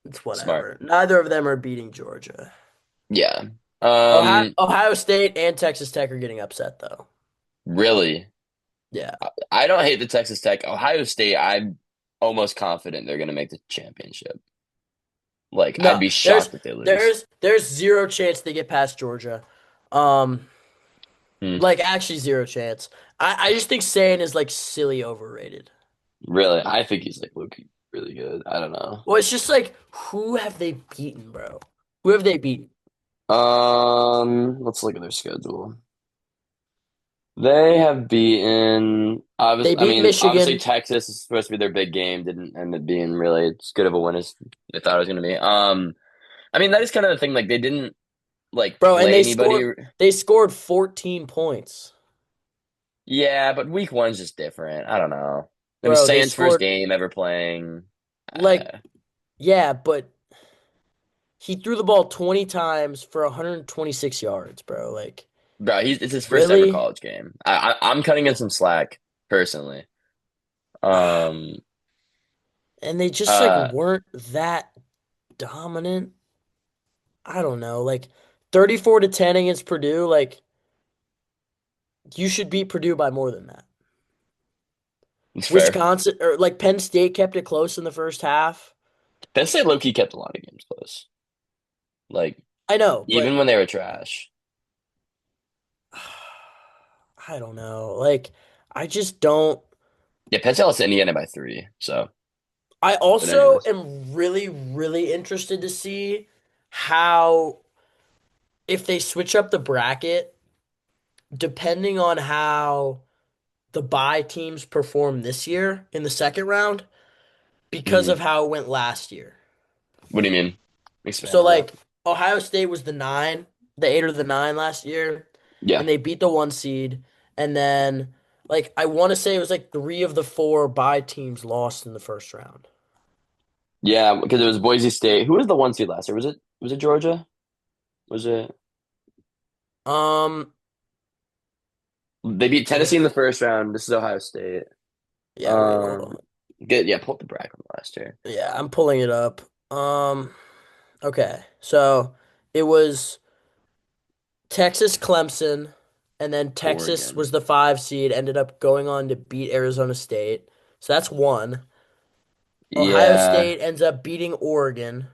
Speaker 1: it's
Speaker 2: Smart.
Speaker 1: whatever. Neither of them are beating Georgia.
Speaker 2: Yeah.
Speaker 1: Ohio,
Speaker 2: Um,
Speaker 1: Ohio State and Texas Tech are getting upset though.
Speaker 2: really,
Speaker 1: Yeah.
Speaker 2: I don't hate the Texas Tech. Ohio State, I'm almost confident they're gonna make the championship. Like, I'd
Speaker 1: No,
Speaker 2: be
Speaker 1: there's
Speaker 2: shocked if they lose.
Speaker 1: there's zero chance they get past Georgia. Um,
Speaker 2: Hmm.
Speaker 1: like actually zero chance. I just think Sane is like silly overrated.
Speaker 2: Really, I think he's like Loki, really good. I don't know.
Speaker 1: Well, it's just like who have they beaten, bro? Who have they beaten?
Speaker 2: Let's look at their schedule. They have beaten
Speaker 1: They
Speaker 2: obviously. I
Speaker 1: beat
Speaker 2: mean, obviously
Speaker 1: Michigan,
Speaker 2: Texas is supposed to be their big game. Didn't end up being really as good of a win as they thought it was going to be. I mean that is kind of the thing. Like they didn't like
Speaker 1: bro, and
Speaker 2: play anybody.
Speaker 1: they scored 14 points.
Speaker 2: Yeah, but week one's just different. I don't know. It was
Speaker 1: Bro, they
Speaker 2: Sands' first
Speaker 1: scored
Speaker 2: game ever playing.
Speaker 1: like
Speaker 2: Uh,
Speaker 1: yeah, but he threw the ball 20 times for 126 yards, bro. Like
Speaker 2: bro, it's his first ever
Speaker 1: really?
Speaker 2: college game. I'm cutting in some slack personally. Um,
Speaker 1: And they just like
Speaker 2: uh,
Speaker 1: weren't that dominant. I don't know, like 34-10 against Purdue, like you should beat Purdue by more than that.
Speaker 2: it's fair.
Speaker 1: Wisconsin or like Penn State kept it close in the first half.
Speaker 2: Penn State low key kept a lot of games close. Like
Speaker 1: I know,
Speaker 2: even
Speaker 1: but
Speaker 2: when they were trash.
Speaker 1: I don't know. Like I just don't.
Speaker 2: Yeah, Penn State lost to Indiana by 3. So,
Speaker 1: I
Speaker 2: but
Speaker 1: also
Speaker 2: anyways,
Speaker 1: am really, really interested to see how if they switch up the bracket, depending on how the bye teams perform this year in the second round, because of
Speaker 2: hmm
Speaker 1: how it went last year.
Speaker 2: what do you mean? Expand
Speaker 1: So
Speaker 2: on that.
Speaker 1: like Ohio State was the nine, the eight or the nine last year,
Speaker 2: Yeah,
Speaker 1: and they beat the one seed. And then like I want to say it was like three of the four bye teams lost in the first round.
Speaker 2: yeah, because it was Boise State. Who was the 1 seed last year? Was it Georgia? Was it?
Speaker 1: Um,
Speaker 2: They beat Tennessee in
Speaker 1: wait,
Speaker 2: the first round. This is Ohio State.
Speaker 1: yeah, wait, hold
Speaker 2: Um,
Speaker 1: on.
Speaker 2: Good. Yeah, pull up the bracket from last year.
Speaker 1: Yeah, I'm pulling it up. Okay, so it was Texas, Clemson, and then Texas
Speaker 2: Oregon.
Speaker 1: was the five seed, ended up going on to beat Arizona State. So that's one. Ohio
Speaker 2: Yeah,
Speaker 1: State ends up beating Oregon.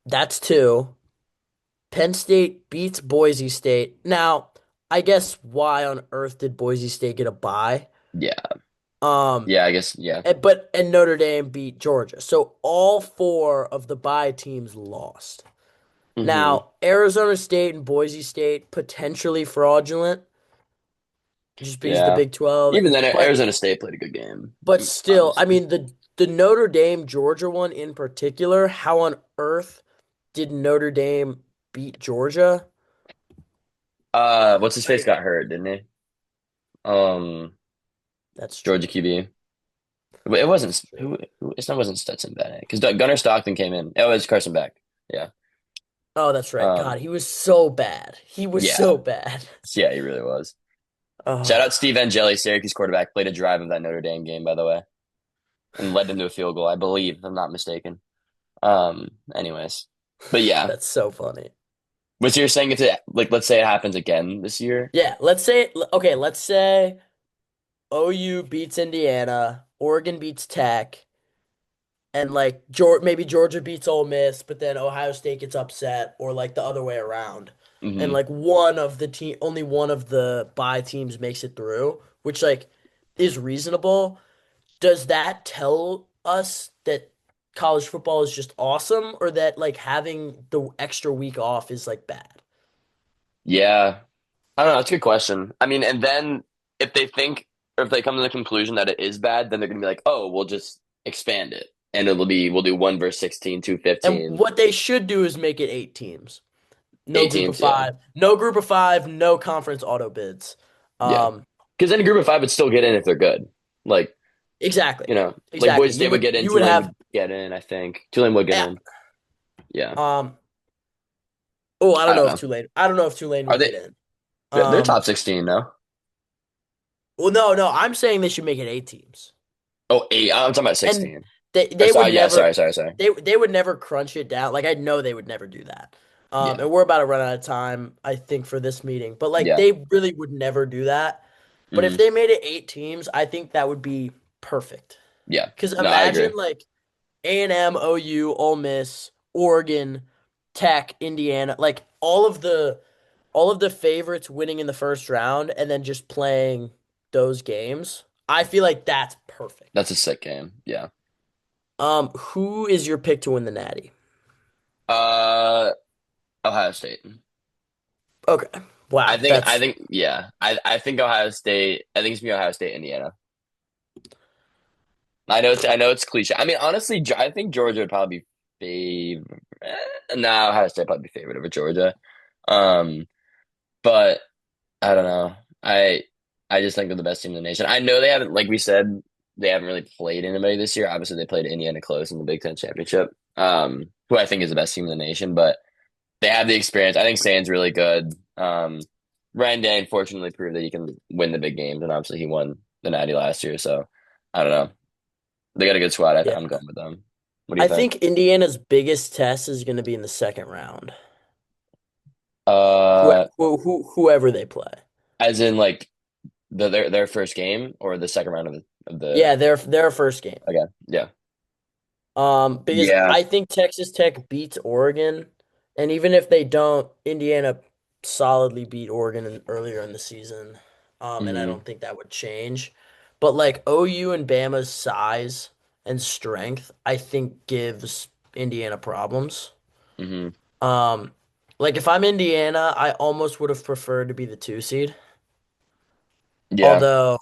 Speaker 1: That's two. Penn State beats Boise State. Now, I guess why on earth did Boise State get a bye?
Speaker 2: yeah,
Speaker 1: Um,
Speaker 2: yeah. I guess yeah.
Speaker 1: and Notre Dame beat Georgia. So all four of the bye teams lost.
Speaker 2: hmm
Speaker 1: Now, Arizona State and Boise State potentially fraudulent just because of the
Speaker 2: Yeah.
Speaker 1: Big 12,
Speaker 2: Even then,
Speaker 1: but
Speaker 2: Arizona State played a good game.
Speaker 1: still, I
Speaker 2: Obviously.
Speaker 1: mean the Notre Dame Georgia one in particular, how on earth did Notre Dame beat Georgia?
Speaker 2: What's his face got hurt, didn't he? Um,
Speaker 1: That's
Speaker 2: Georgia
Speaker 1: true.
Speaker 2: QB. But it wasn't
Speaker 1: That's true.
Speaker 2: who. It's not wasn't Stetson Bennett because Gunnar Stockton came in. Oh, it was Carson Beck. Yeah.
Speaker 1: Oh, that's right.
Speaker 2: Um.
Speaker 1: God, he was so bad. He was
Speaker 2: Yeah.
Speaker 1: so bad.
Speaker 2: Yeah. He really was. Shout out
Speaker 1: Oh,
Speaker 2: Steve Angeli, Syracuse quarterback, played a drive of that Notre Dame game, by the way, and led them to a field goal, I believe, if I'm not mistaken. Anyways, but yeah,
Speaker 1: that's so funny.
Speaker 2: what you're saying if it like, let's say it happens again this year.
Speaker 1: Yeah, okay, let's say OU beats Indiana, Oregon beats Tech, and like maybe Georgia beats Ole Miss, but then Ohio State gets upset, or like the other way around. And
Speaker 2: hmm
Speaker 1: like one of the team, only one of the bye teams makes it through, which like is reasonable. Does that tell us that college football is just awesome or that like having the extra week off is like bad?
Speaker 2: Yeah. I don't know. That's a good question. I mean, and then if they think, or if they come to the conclusion that it is bad, then they're going to be like, oh, we'll just expand it. And it'll be, we'll do 1 versus 16, 2
Speaker 1: And
Speaker 2: 15,
Speaker 1: what they should do is make it 8 teams. No
Speaker 2: 8
Speaker 1: group of
Speaker 2: teams. Yeah.
Speaker 1: five. No group of five, no conference auto bids.
Speaker 2: Yeah.
Speaker 1: Um,
Speaker 2: Because then a group of five would still get in if they're good. Like,
Speaker 1: exactly.
Speaker 2: like
Speaker 1: Exactly.
Speaker 2: Boise
Speaker 1: You
Speaker 2: State would
Speaker 1: would
Speaker 2: get in,
Speaker 1: you would
Speaker 2: Tulane
Speaker 1: have
Speaker 2: would get in, I think. Tulane would get
Speaker 1: yeah.
Speaker 2: in. Yeah.
Speaker 1: Oh, I
Speaker 2: I
Speaker 1: don't
Speaker 2: don't
Speaker 1: know if
Speaker 2: know.
Speaker 1: Tulane. I don't know if Tulane
Speaker 2: Are
Speaker 1: would
Speaker 2: they,
Speaker 1: get in.
Speaker 2: they're top
Speaker 1: Um,
Speaker 2: 16 now.
Speaker 1: well, no. I'm saying they should make it 8 teams,
Speaker 2: Oh, eight. I'm talking about
Speaker 1: and
Speaker 2: 16.
Speaker 1: they would
Speaker 2: Sorry. Yeah.
Speaker 1: never
Speaker 2: Sorry.
Speaker 1: they would never crunch it down. Like I know they would never do that.
Speaker 2: Yeah.
Speaker 1: And we're about to run out of time, I think, for this meeting. But like
Speaker 2: Yeah.
Speaker 1: they really would never do that. But if
Speaker 2: Hmm.
Speaker 1: they made it 8 teams, I think that would be perfect.
Speaker 2: Yeah.
Speaker 1: Because
Speaker 2: No, I agree.
Speaker 1: imagine like A&M, OU, Ole Miss, Oregon, Tech, Indiana, like all of the favorites winning in the first round and then just playing those games. I feel like that's perfect.
Speaker 2: That's a sick game. Yeah.
Speaker 1: Who is your pick to win the Natty?
Speaker 2: Uh, Ohio State.
Speaker 1: Okay. Wow,
Speaker 2: I
Speaker 1: that's
Speaker 2: think, yeah. I think Ohio State. I think it's gonna be Ohio State, Indiana. I know it's cliche. I mean, honestly, I think Georgia would probably be favorite. No, Ohio State would probably be favorite over Georgia. Um, but I don't know. I just think they're the best team in the nation. I know they haven't, like we said, they haven't really played anybody this year. Obviously, they played Indiana close in the Big Ten championship. Who I think is the best team in the nation, but they have the experience. I think Sand's really good. Ryan Day unfortunately proved that he can win the big games, and obviously he won the Natty last year. So I don't know. They got a good squad.
Speaker 1: yeah.
Speaker 2: I'm going with them. What do you
Speaker 1: I
Speaker 2: think?
Speaker 1: think Indiana's biggest test is going to be in the second round.
Speaker 2: Uh,
Speaker 1: Whoever they play.
Speaker 2: as in like their first game or the second round of the
Speaker 1: Yeah, their first game.
Speaker 2: okay, yeah,
Speaker 1: Because
Speaker 2: yeah,
Speaker 1: I think Texas Tech beats Oregon, and even if they don't, Indiana solidly beat Oregon earlier in the season. And I
Speaker 2: hmm
Speaker 1: don't think that would change. But like OU and Bama's size and strength, I think gives Indiana problems.
Speaker 2: hmm
Speaker 1: Um, like if I'm Indiana, I almost would have preferred to be the 2 seed.
Speaker 2: yeah,
Speaker 1: Although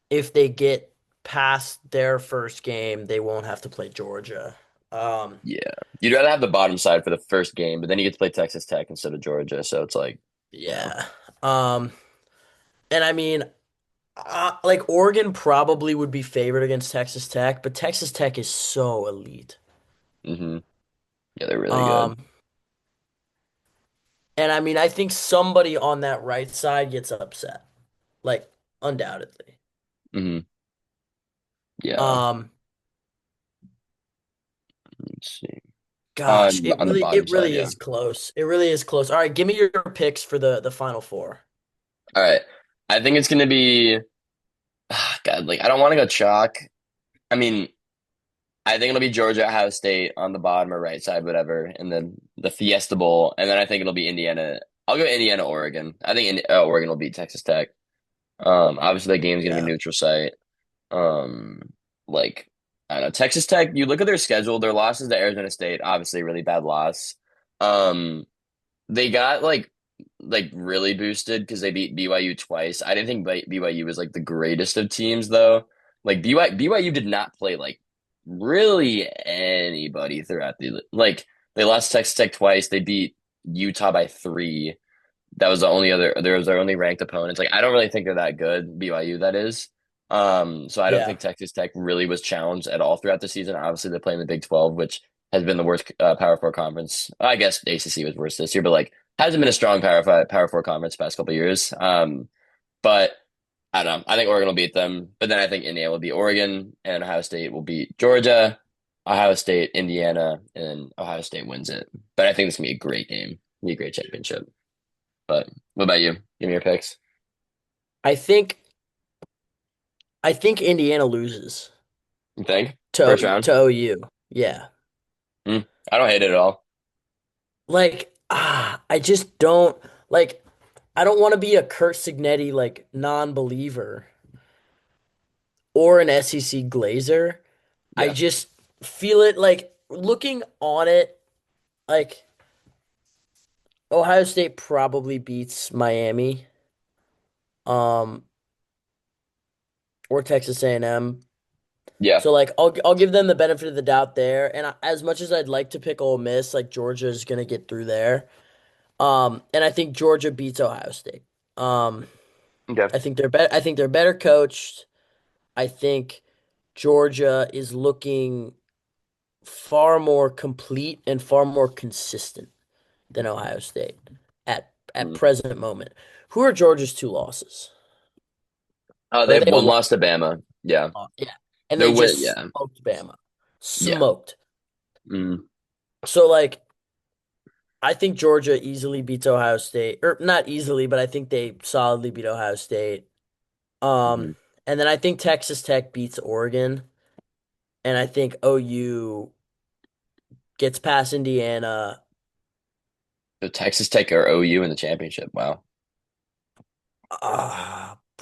Speaker 1: if they get past their first game, they won't have to play Georgia. Um,
Speaker 2: yeah. You'd rather have the bottom side for the first game, but then you get to play Texas Tech instead of Georgia. So it's like, you know,
Speaker 1: yeah. Um, and I mean, like Oregon probably would be favored against Texas Tech, but Texas Tech is so elite.
Speaker 2: hmm yeah, they're really good.
Speaker 1: Um, and I mean, I think somebody on that right side gets upset, like undoubtedly.
Speaker 2: hmm Yeah.
Speaker 1: Um,
Speaker 2: Let's see.
Speaker 1: gosh, it
Speaker 2: On the
Speaker 1: really,
Speaker 2: bottom
Speaker 1: it
Speaker 2: side,
Speaker 1: really
Speaker 2: yeah.
Speaker 1: is close. It really is close. All right, give me your picks for the final four.
Speaker 2: All right. I think it's gonna be God, like I don't want to go chalk. I mean, I think it'll be Georgia, Ohio State on the bottom or right side, whatever, and then the Fiesta Bowl, and then I think it'll be Indiana. I'll go Indiana, Oregon. I think Oregon will beat Texas Tech. Obviously that game's gonna be
Speaker 1: Yeah,
Speaker 2: neutral site. Um, like I don't know, Texas Tech. You look at their schedule; their losses to Arizona State, obviously a really bad loss. Um, they got like really boosted because they beat BYU twice. I didn't think BYU was like the greatest of teams though. Like BYU did not play like really anybody throughout the like they lost Texas Tech twice. They beat Utah by 3. That was the only other there was their only ranked opponents. Like I don't really think they're that good, BYU that is. So I don't
Speaker 1: yeah,
Speaker 2: think Texas Tech really was challenged at all throughout the season. Obviously they play in the Big 12, which has been the worst Power Four conference. I guess ACC was worse this year, but like hasn't been a strong Power Four conference the past couple of years. But I don't know. I think Oregon will beat them, but then I think Indiana will beat Oregon, and Ohio State will beat Georgia. Ohio State, Indiana, and Ohio State wins it. But I think this gonna be a great game. Be a great championship. But what about you? Give me your picks.
Speaker 1: I think I think Indiana loses
Speaker 2: You think?
Speaker 1: to
Speaker 2: First round?
Speaker 1: OU. Yeah.
Speaker 2: Hmm. I don't hate it at all.
Speaker 1: Like I just don't like I don't want to be a Kurt Signetti like non-believer or an SEC Glazer. I
Speaker 2: Yeah.
Speaker 1: just feel it like looking on it, like Ohio State probably beats Miami, um, or Texas A&M.
Speaker 2: Yeah.
Speaker 1: So like I'll give them the benefit of the doubt there. And as much as I'd like to pick Ole Miss, like Georgia is gonna get through there. And I think Georgia beats Ohio State. Um,
Speaker 2: Okay.
Speaker 1: I think they're better. I think they're better coached. I think Georgia is looking far more complete and far more consistent than Ohio State at
Speaker 2: Mm.
Speaker 1: present moment. Who are Georgia's two losses?
Speaker 2: Oh,
Speaker 1: Or
Speaker 2: they
Speaker 1: are
Speaker 2: have
Speaker 1: they a
Speaker 2: one
Speaker 1: one?
Speaker 2: loss to Bama. Yeah.
Speaker 1: Yeah. And
Speaker 2: They're
Speaker 1: they
Speaker 2: win.
Speaker 1: just
Speaker 2: Yeah.
Speaker 1: smoked Bama.
Speaker 2: Yeah.
Speaker 1: Smoked.
Speaker 2: Mm.
Speaker 1: So like I think Georgia easily beats Ohio State. Or not easily, but I think they solidly beat Ohio State. Um
Speaker 2: Hmm.
Speaker 1: and then I think Texas Tech beats Oregon. And I think OU gets past Indiana.
Speaker 2: So Texas Tech or OU in the championship. Wow.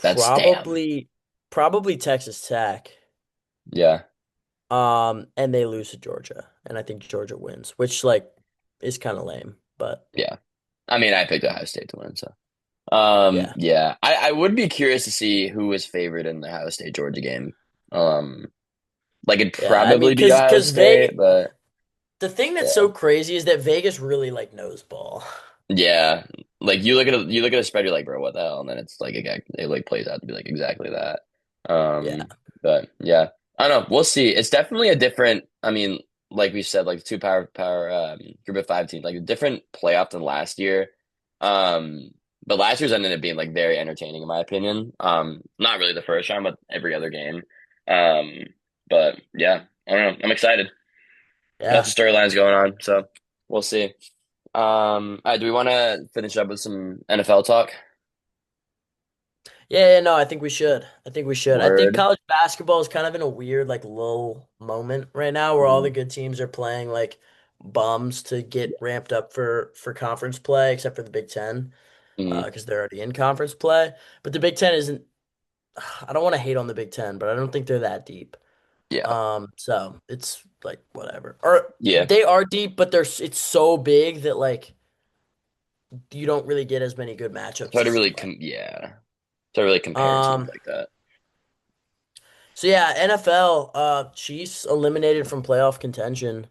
Speaker 2: That's damn.
Speaker 1: Probably Texas Tech.
Speaker 2: Yeah.
Speaker 1: And they lose to Georgia. And I think Georgia wins, which like is kind of lame, but
Speaker 2: Yeah. I mean, I picked Ohio State to win, so.
Speaker 1: yeah.
Speaker 2: Yeah. I would be curious to see who was favored in the Ohio State Georgia game. Um, like it'd
Speaker 1: Yeah, I mean,
Speaker 2: probably be Ohio
Speaker 1: cause
Speaker 2: State,
Speaker 1: Vegas,
Speaker 2: but
Speaker 1: the thing that's
Speaker 2: yeah.
Speaker 1: so crazy is that Vegas really like knows ball.
Speaker 2: Yeah. Like you look at a spread, you're like, bro, what the hell? And then it's like it like plays out to be like exactly that.
Speaker 1: Yeah,
Speaker 2: But yeah. I don't know. We'll see. It's definitely a different, I mean, like we said, like two power group of five teams, like a different playoff than last year. Um, but last year's ended up being like very entertaining in my opinion. Not really the first round, but every other game. Um, but yeah, I don't know. I'm excited. Lots
Speaker 1: yeah,
Speaker 2: of storylines going on, so we'll see. All right, do we want to finish up with some NFL talk?
Speaker 1: yeah. No, I think we should. I think we should. I think
Speaker 2: Word.
Speaker 1: college basketball is kind of in a weird like lull moment right now, where all
Speaker 2: Mm-hmm.
Speaker 1: the good teams are playing like bums to get ramped up for conference play, except for the Big Ten,
Speaker 2: Hmm.
Speaker 1: because they're already in conference play. But the Big Ten isn't. I don't want to hate on the Big Ten, but I don't think they're that deep.
Speaker 2: Yeah.
Speaker 1: So it's like whatever. Or
Speaker 2: Yeah.
Speaker 1: they are deep, but it's so big that like you don't really get as many good
Speaker 2: It's
Speaker 1: matchups
Speaker 2: hard to
Speaker 1: as
Speaker 2: really
Speaker 1: you'd like.
Speaker 2: compare teams
Speaker 1: Um,
Speaker 2: like that.
Speaker 1: so yeah, NFL, Chiefs eliminated from playoff contention.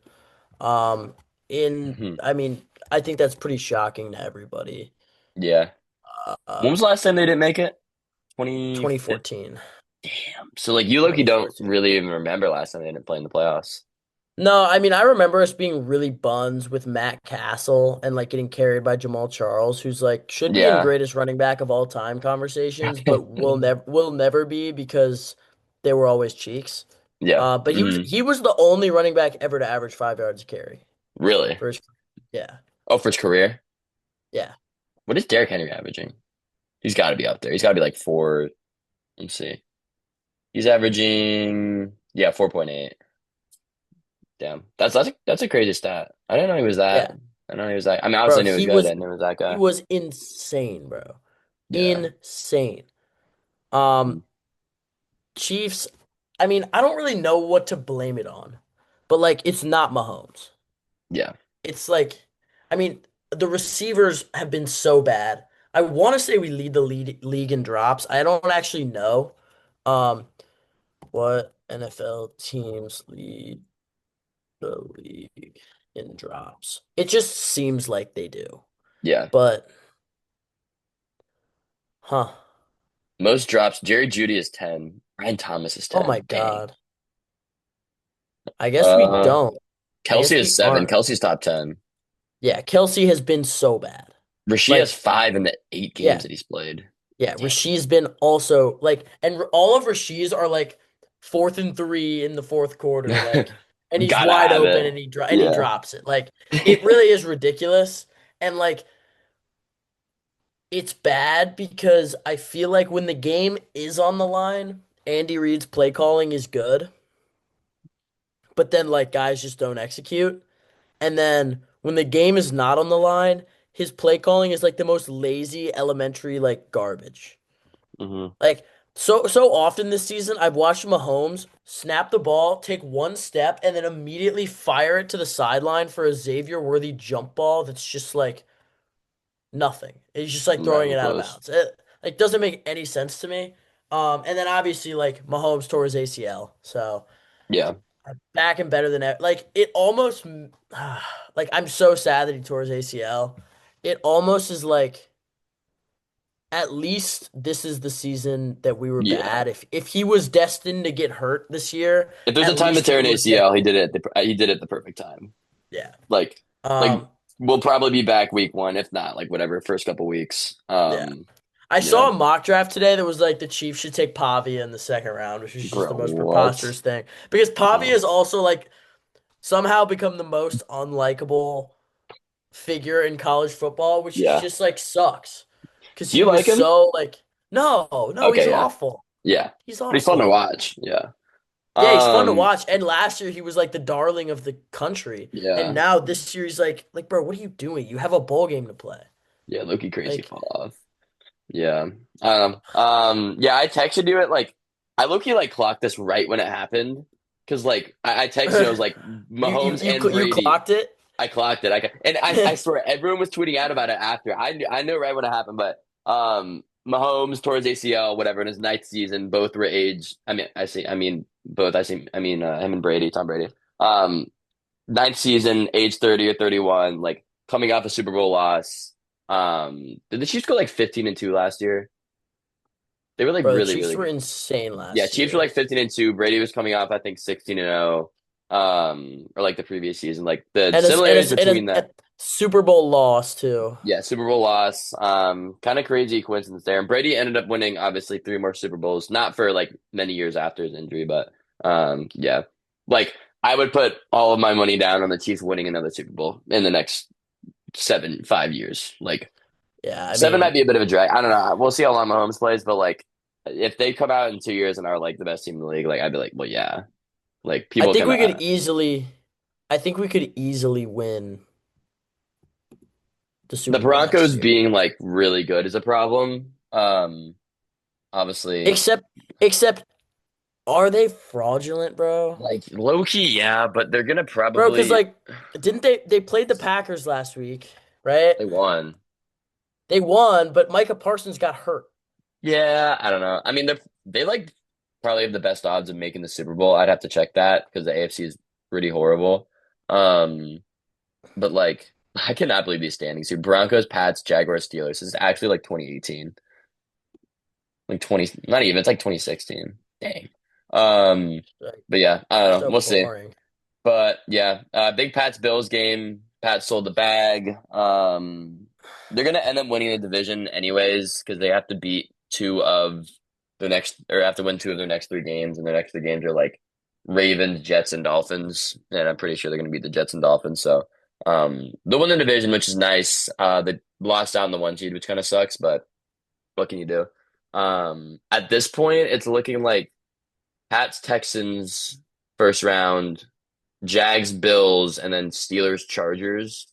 Speaker 1: Um, in
Speaker 2: Hmm.
Speaker 1: I mean, I think that's pretty shocking to everybody.
Speaker 2: Yeah. When
Speaker 1: Uh,
Speaker 2: was the last time they didn't make it? 2015.
Speaker 1: 2014.
Speaker 2: Damn. So like you look, you don't
Speaker 1: 2014.
Speaker 2: really even remember last time they didn't play in the playoffs.
Speaker 1: No, I mean I remember us being really buns with Matt Castle and like getting carried by Jamal Charles, who's like should be in
Speaker 2: Yeah.
Speaker 1: greatest running back of all time conversations, but will never be because they were always cheeks.
Speaker 2: Yeah.
Speaker 1: But he was
Speaker 2: Hmm.
Speaker 1: he was the only running back ever to average 5 yards a carry
Speaker 2: Really?
Speaker 1: for his yeah.
Speaker 2: Oh, for his career?
Speaker 1: Yeah.
Speaker 2: What is Derrick Henry averaging? He's got to be up there. He's got to be like four. Let's see. He's averaging, yeah, 4.8. Damn. That's a crazy stat. I didn't know he was that.
Speaker 1: Yeah.
Speaker 2: I didn't know he was that. I mean,
Speaker 1: Bro,
Speaker 2: obviously I knew he was good. I didn't know he was that
Speaker 1: he
Speaker 2: guy.
Speaker 1: was insane, bro.
Speaker 2: Yeah.
Speaker 1: Insane. Um Chiefs, I mean, I don't really know what to blame it on. But like it's not Mahomes.
Speaker 2: Yeah.
Speaker 1: It's like, I mean, the receivers have been so bad. I want to say we lead the league in drops. I don't actually know. Um, what NFL teams lead the league in drops? It just seems like they do.
Speaker 2: Yeah.
Speaker 1: But, huh.
Speaker 2: Most drops. Jerry Judy is 10. Ryan Thomas is
Speaker 1: Oh my
Speaker 2: 10. Dang.
Speaker 1: God. I guess we
Speaker 2: Uh,
Speaker 1: don't. I
Speaker 2: Kelsey
Speaker 1: guess
Speaker 2: is
Speaker 1: we
Speaker 2: 7.
Speaker 1: aren't.
Speaker 2: Kelsey's top 10.
Speaker 1: Yeah, Kelsey has been so bad.
Speaker 2: Rasheed has
Speaker 1: Like,
Speaker 2: 5 in the 8 games
Speaker 1: yeah.
Speaker 2: that he's played.
Speaker 1: Yeah,
Speaker 2: Dang.
Speaker 1: Rasheed's been also like, and all of Rasheed's are like 4th and 3 in the fourth quarter, like, and he's
Speaker 2: Gotta
Speaker 1: wide
Speaker 2: have
Speaker 1: open
Speaker 2: it.
Speaker 1: and he
Speaker 2: Yeah.
Speaker 1: drops it. Like, it really is ridiculous, and like, it's bad because I feel like when the game is on the line, Andy Reid's play calling is good, but then like guys just don't execute, and then when the game is not on the line, his play calling is like the most lazy elementary like garbage.
Speaker 2: Hmm.
Speaker 1: Like So often this season, I've watched Mahomes snap the ball, take one step, and then immediately fire it to the sideline for a Xavier-worthy jump ball that's just like nothing. He's just like
Speaker 2: Not
Speaker 1: throwing
Speaker 2: even
Speaker 1: it out of
Speaker 2: close.
Speaker 1: bounds. It like doesn't make any sense to me. And then obviously like Mahomes tore his ACL, so
Speaker 2: Yeah.
Speaker 1: back and better than ever. Like it almost, like I'm so sad that he tore his ACL. It almost is like at least this is the season that we were
Speaker 2: Yeah.
Speaker 1: bad. If he was destined to get hurt this year,
Speaker 2: If there's a
Speaker 1: at
Speaker 2: time to
Speaker 1: least
Speaker 2: tear
Speaker 1: it
Speaker 2: an
Speaker 1: was
Speaker 2: ACL,
Speaker 1: destined.
Speaker 2: he did it at the perfect time.
Speaker 1: Yeah.
Speaker 2: Like like
Speaker 1: Um.
Speaker 2: we'll probably be back week one, if not like whatever, first couple weeks.
Speaker 1: Yeah. I
Speaker 2: You know,
Speaker 1: saw a mock draft today that was like the Chiefs should take Pavia in the second round, which is just
Speaker 2: bro,
Speaker 1: the most
Speaker 2: what?
Speaker 1: preposterous thing. Because Pavia
Speaker 2: No.
Speaker 1: has also like somehow become the most unlikable figure in college football, which is
Speaker 2: Yeah.
Speaker 1: just like sucks. Because
Speaker 2: Do
Speaker 1: he
Speaker 2: you
Speaker 1: was
Speaker 2: like him?
Speaker 1: so like, no, he's
Speaker 2: Okay, yeah.
Speaker 1: awful.
Speaker 2: Yeah.
Speaker 1: He's
Speaker 2: But he's fun to
Speaker 1: awful.
Speaker 2: watch. Yeah.
Speaker 1: Yeah, he's fun to
Speaker 2: Um,
Speaker 1: watch. And last year he was like the darling of the country. And
Speaker 2: yeah.
Speaker 1: now this year he's like, bro, what are you doing? You have a bowl game to play.
Speaker 2: Yeah, Loki crazy
Speaker 1: Like,
Speaker 2: fall off. Yeah. Yeah, I texted you it like I low-key like clocked this right when it happened. Cause like I texted you, I was like Mahomes and
Speaker 1: you
Speaker 2: Brady.
Speaker 1: clocked it.
Speaker 2: I clocked it. I swear everyone was tweeting out about it after. I knew right when it happened, but Mahomes towards ACL, whatever, in his ninth season, both were age. I mean both. I mean him and Brady, Tom Brady. Um, ninth season, age 30 or 31, like coming off a Super Bowl loss. Did the Chiefs go like 15-2 last year? They were like
Speaker 1: Bro, the
Speaker 2: really,
Speaker 1: Chiefs
Speaker 2: really
Speaker 1: were
Speaker 2: good.
Speaker 1: insane
Speaker 2: Yeah,
Speaker 1: last
Speaker 2: Chiefs were
Speaker 1: year.
Speaker 2: like 15-2. Brady was coming off, I think, 16-0. Or like the previous season. Like the similarities between
Speaker 1: A
Speaker 2: that.
Speaker 1: Super Bowl loss too.
Speaker 2: Yeah, Super Bowl loss. Kind of crazy coincidence there. And Brady ended up winning obviously three more Super Bowls, not for like many years after his injury, but yeah. Like I would put all of my money down on the Chiefs winning another Super Bowl in the next 5 years. Like
Speaker 1: Yeah, I
Speaker 2: seven might
Speaker 1: mean,
Speaker 2: be a bit of a drag. I don't know. We'll see how long Mahomes plays, but like if they come out in 2 years and are like the best team in the league, like I'd be like, well, yeah. Like
Speaker 1: I
Speaker 2: people
Speaker 1: think
Speaker 2: kind
Speaker 1: we could
Speaker 2: of
Speaker 1: easily, I think we could easily win the
Speaker 2: the
Speaker 1: Super Bowl next
Speaker 2: Broncos
Speaker 1: year.
Speaker 2: being like really good is a problem. Obviously,
Speaker 1: Except, except, are they fraudulent, bro?
Speaker 2: like low key, yeah, but they're gonna
Speaker 1: Bro, because
Speaker 2: probably
Speaker 1: like, didn't they played the Packers last week, right?
Speaker 2: they won.
Speaker 1: They won, but Micah Parsons got hurt.
Speaker 2: Yeah, I don't know. I mean, they like probably have the best odds of making the Super Bowl. I'd have to check that because the AFC is pretty horrible. Um, but like, I cannot believe these standings here. Broncos, Pats, Jaguars, Steelers. This is actually like 2018, like 20, not even. It's like 2016. Dang. Um,
Speaker 1: Like,
Speaker 2: but yeah, I don't know.
Speaker 1: so
Speaker 2: We'll see.
Speaker 1: boring.
Speaker 2: But yeah, big Pats Bills game. Pats sold the bag. They're gonna end up winning the division anyways because they have to beat two of the next, or have to win two of their next three games, and their next three games are like Ravens, Jets, and Dolphins, and I'm pretty sure they're gonna beat the Jets and Dolphins. So they'll win the division, which is nice. They lost out in the one seed, which kind of sucks, but what can you do? At this point, it's looking like Pats Texans first round. Jags, Bills, and then Steelers, Chargers.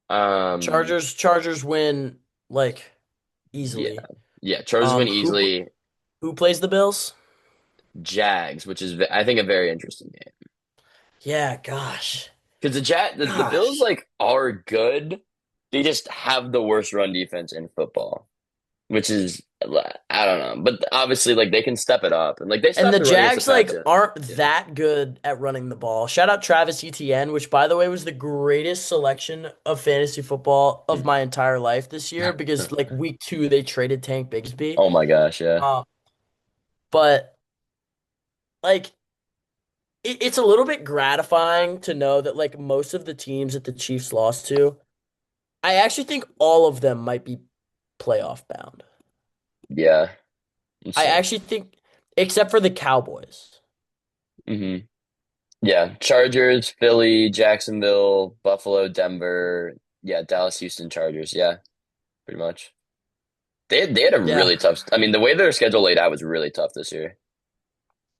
Speaker 2: Um,
Speaker 1: Chargers win like
Speaker 2: yeah,
Speaker 1: easily.
Speaker 2: yeah. Chargers win
Speaker 1: Who
Speaker 2: easily.
Speaker 1: who plays the Bills?
Speaker 2: Jags, which is I think a very interesting game
Speaker 1: Yeah, gosh.
Speaker 2: because the Bills
Speaker 1: Gosh.
Speaker 2: like are good. They just have the worst run defense in football, which is I don't know, but obviously like they can step it up and like they
Speaker 1: And
Speaker 2: stopped
Speaker 1: the
Speaker 2: the run against the
Speaker 1: Jags
Speaker 2: Pats.
Speaker 1: like
Speaker 2: Yeah,
Speaker 1: aren't
Speaker 2: yeah.
Speaker 1: that good at running the ball. Shout out Travis Etienne, which by the way was the greatest selection of fantasy football of my entire life this year because like week 2 they traded Tank Bigsby.
Speaker 2: Oh my gosh, yeah,
Speaker 1: Um, but like it's a little bit gratifying to know that like most of the teams that the Chiefs lost to, I actually think all of them might be playoff bound.
Speaker 2: yeah. Let's
Speaker 1: I
Speaker 2: see.
Speaker 1: actually think except for the Cowboys.
Speaker 2: hmm Yeah, Chargers, Philly, Jacksonville, Buffalo, Denver. Yeah, Dallas, Houston, Chargers. Yeah, pretty much. They had a
Speaker 1: Yeah.
Speaker 2: really tough. I mean, the way their schedule laid out was really tough this year.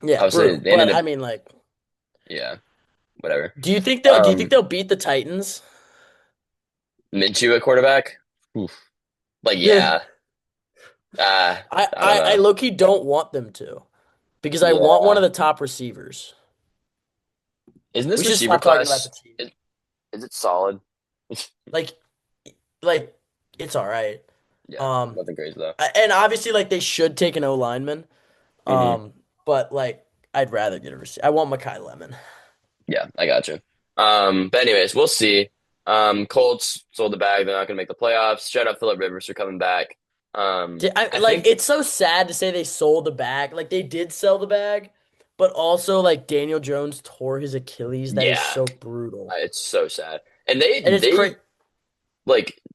Speaker 1: Yeah,
Speaker 2: Obviously,
Speaker 1: brutal.
Speaker 2: they ended
Speaker 1: But
Speaker 2: up.
Speaker 1: I mean like
Speaker 2: Yeah, whatever.
Speaker 1: do you think they'll beat the Titans?
Speaker 2: Minshew at quarterback. Oof. Like,
Speaker 1: Yeah.
Speaker 2: yeah, I don't
Speaker 1: I
Speaker 2: know.
Speaker 1: low-key don't want them to because I want one
Speaker 2: Yeah.
Speaker 1: of the top receivers.
Speaker 2: Isn't
Speaker 1: We
Speaker 2: this
Speaker 1: should
Speaker 2: receiver
Speaker 1: stop talking about the
Speaker 2: class,
Speaker 1: team.
Speaker 2: is it solid?
Speaker 1: Like, like it's all right.
Speaker 2: Yeah,
Speaker 1: Um,
Speaker 2: nothing crazy though.
Speaker 1: and obviously, like they should take an O lineman.
Speaker 2: Hmm.
Speaker 1: But like I'd rather get a receiver. I want Makai Lemon.
Speaker 2: Yeah, I got you. But anyways, we'll see. Colts sold the bag. They're not going to make the playoffs. Shout out Philip Rivers for coming back. I
Speaker 1: Like
Speaker 2: think,
Speaker 1: it's so sad to say they sold the bag. Like they did sell the bag, but also like Daniel Jones tore his Achilles. That is
Speaker 2: yeah,
Speaker 1: so brutal.
Speaker 2: it's so sad. And
Speaker 1: And it's crazy.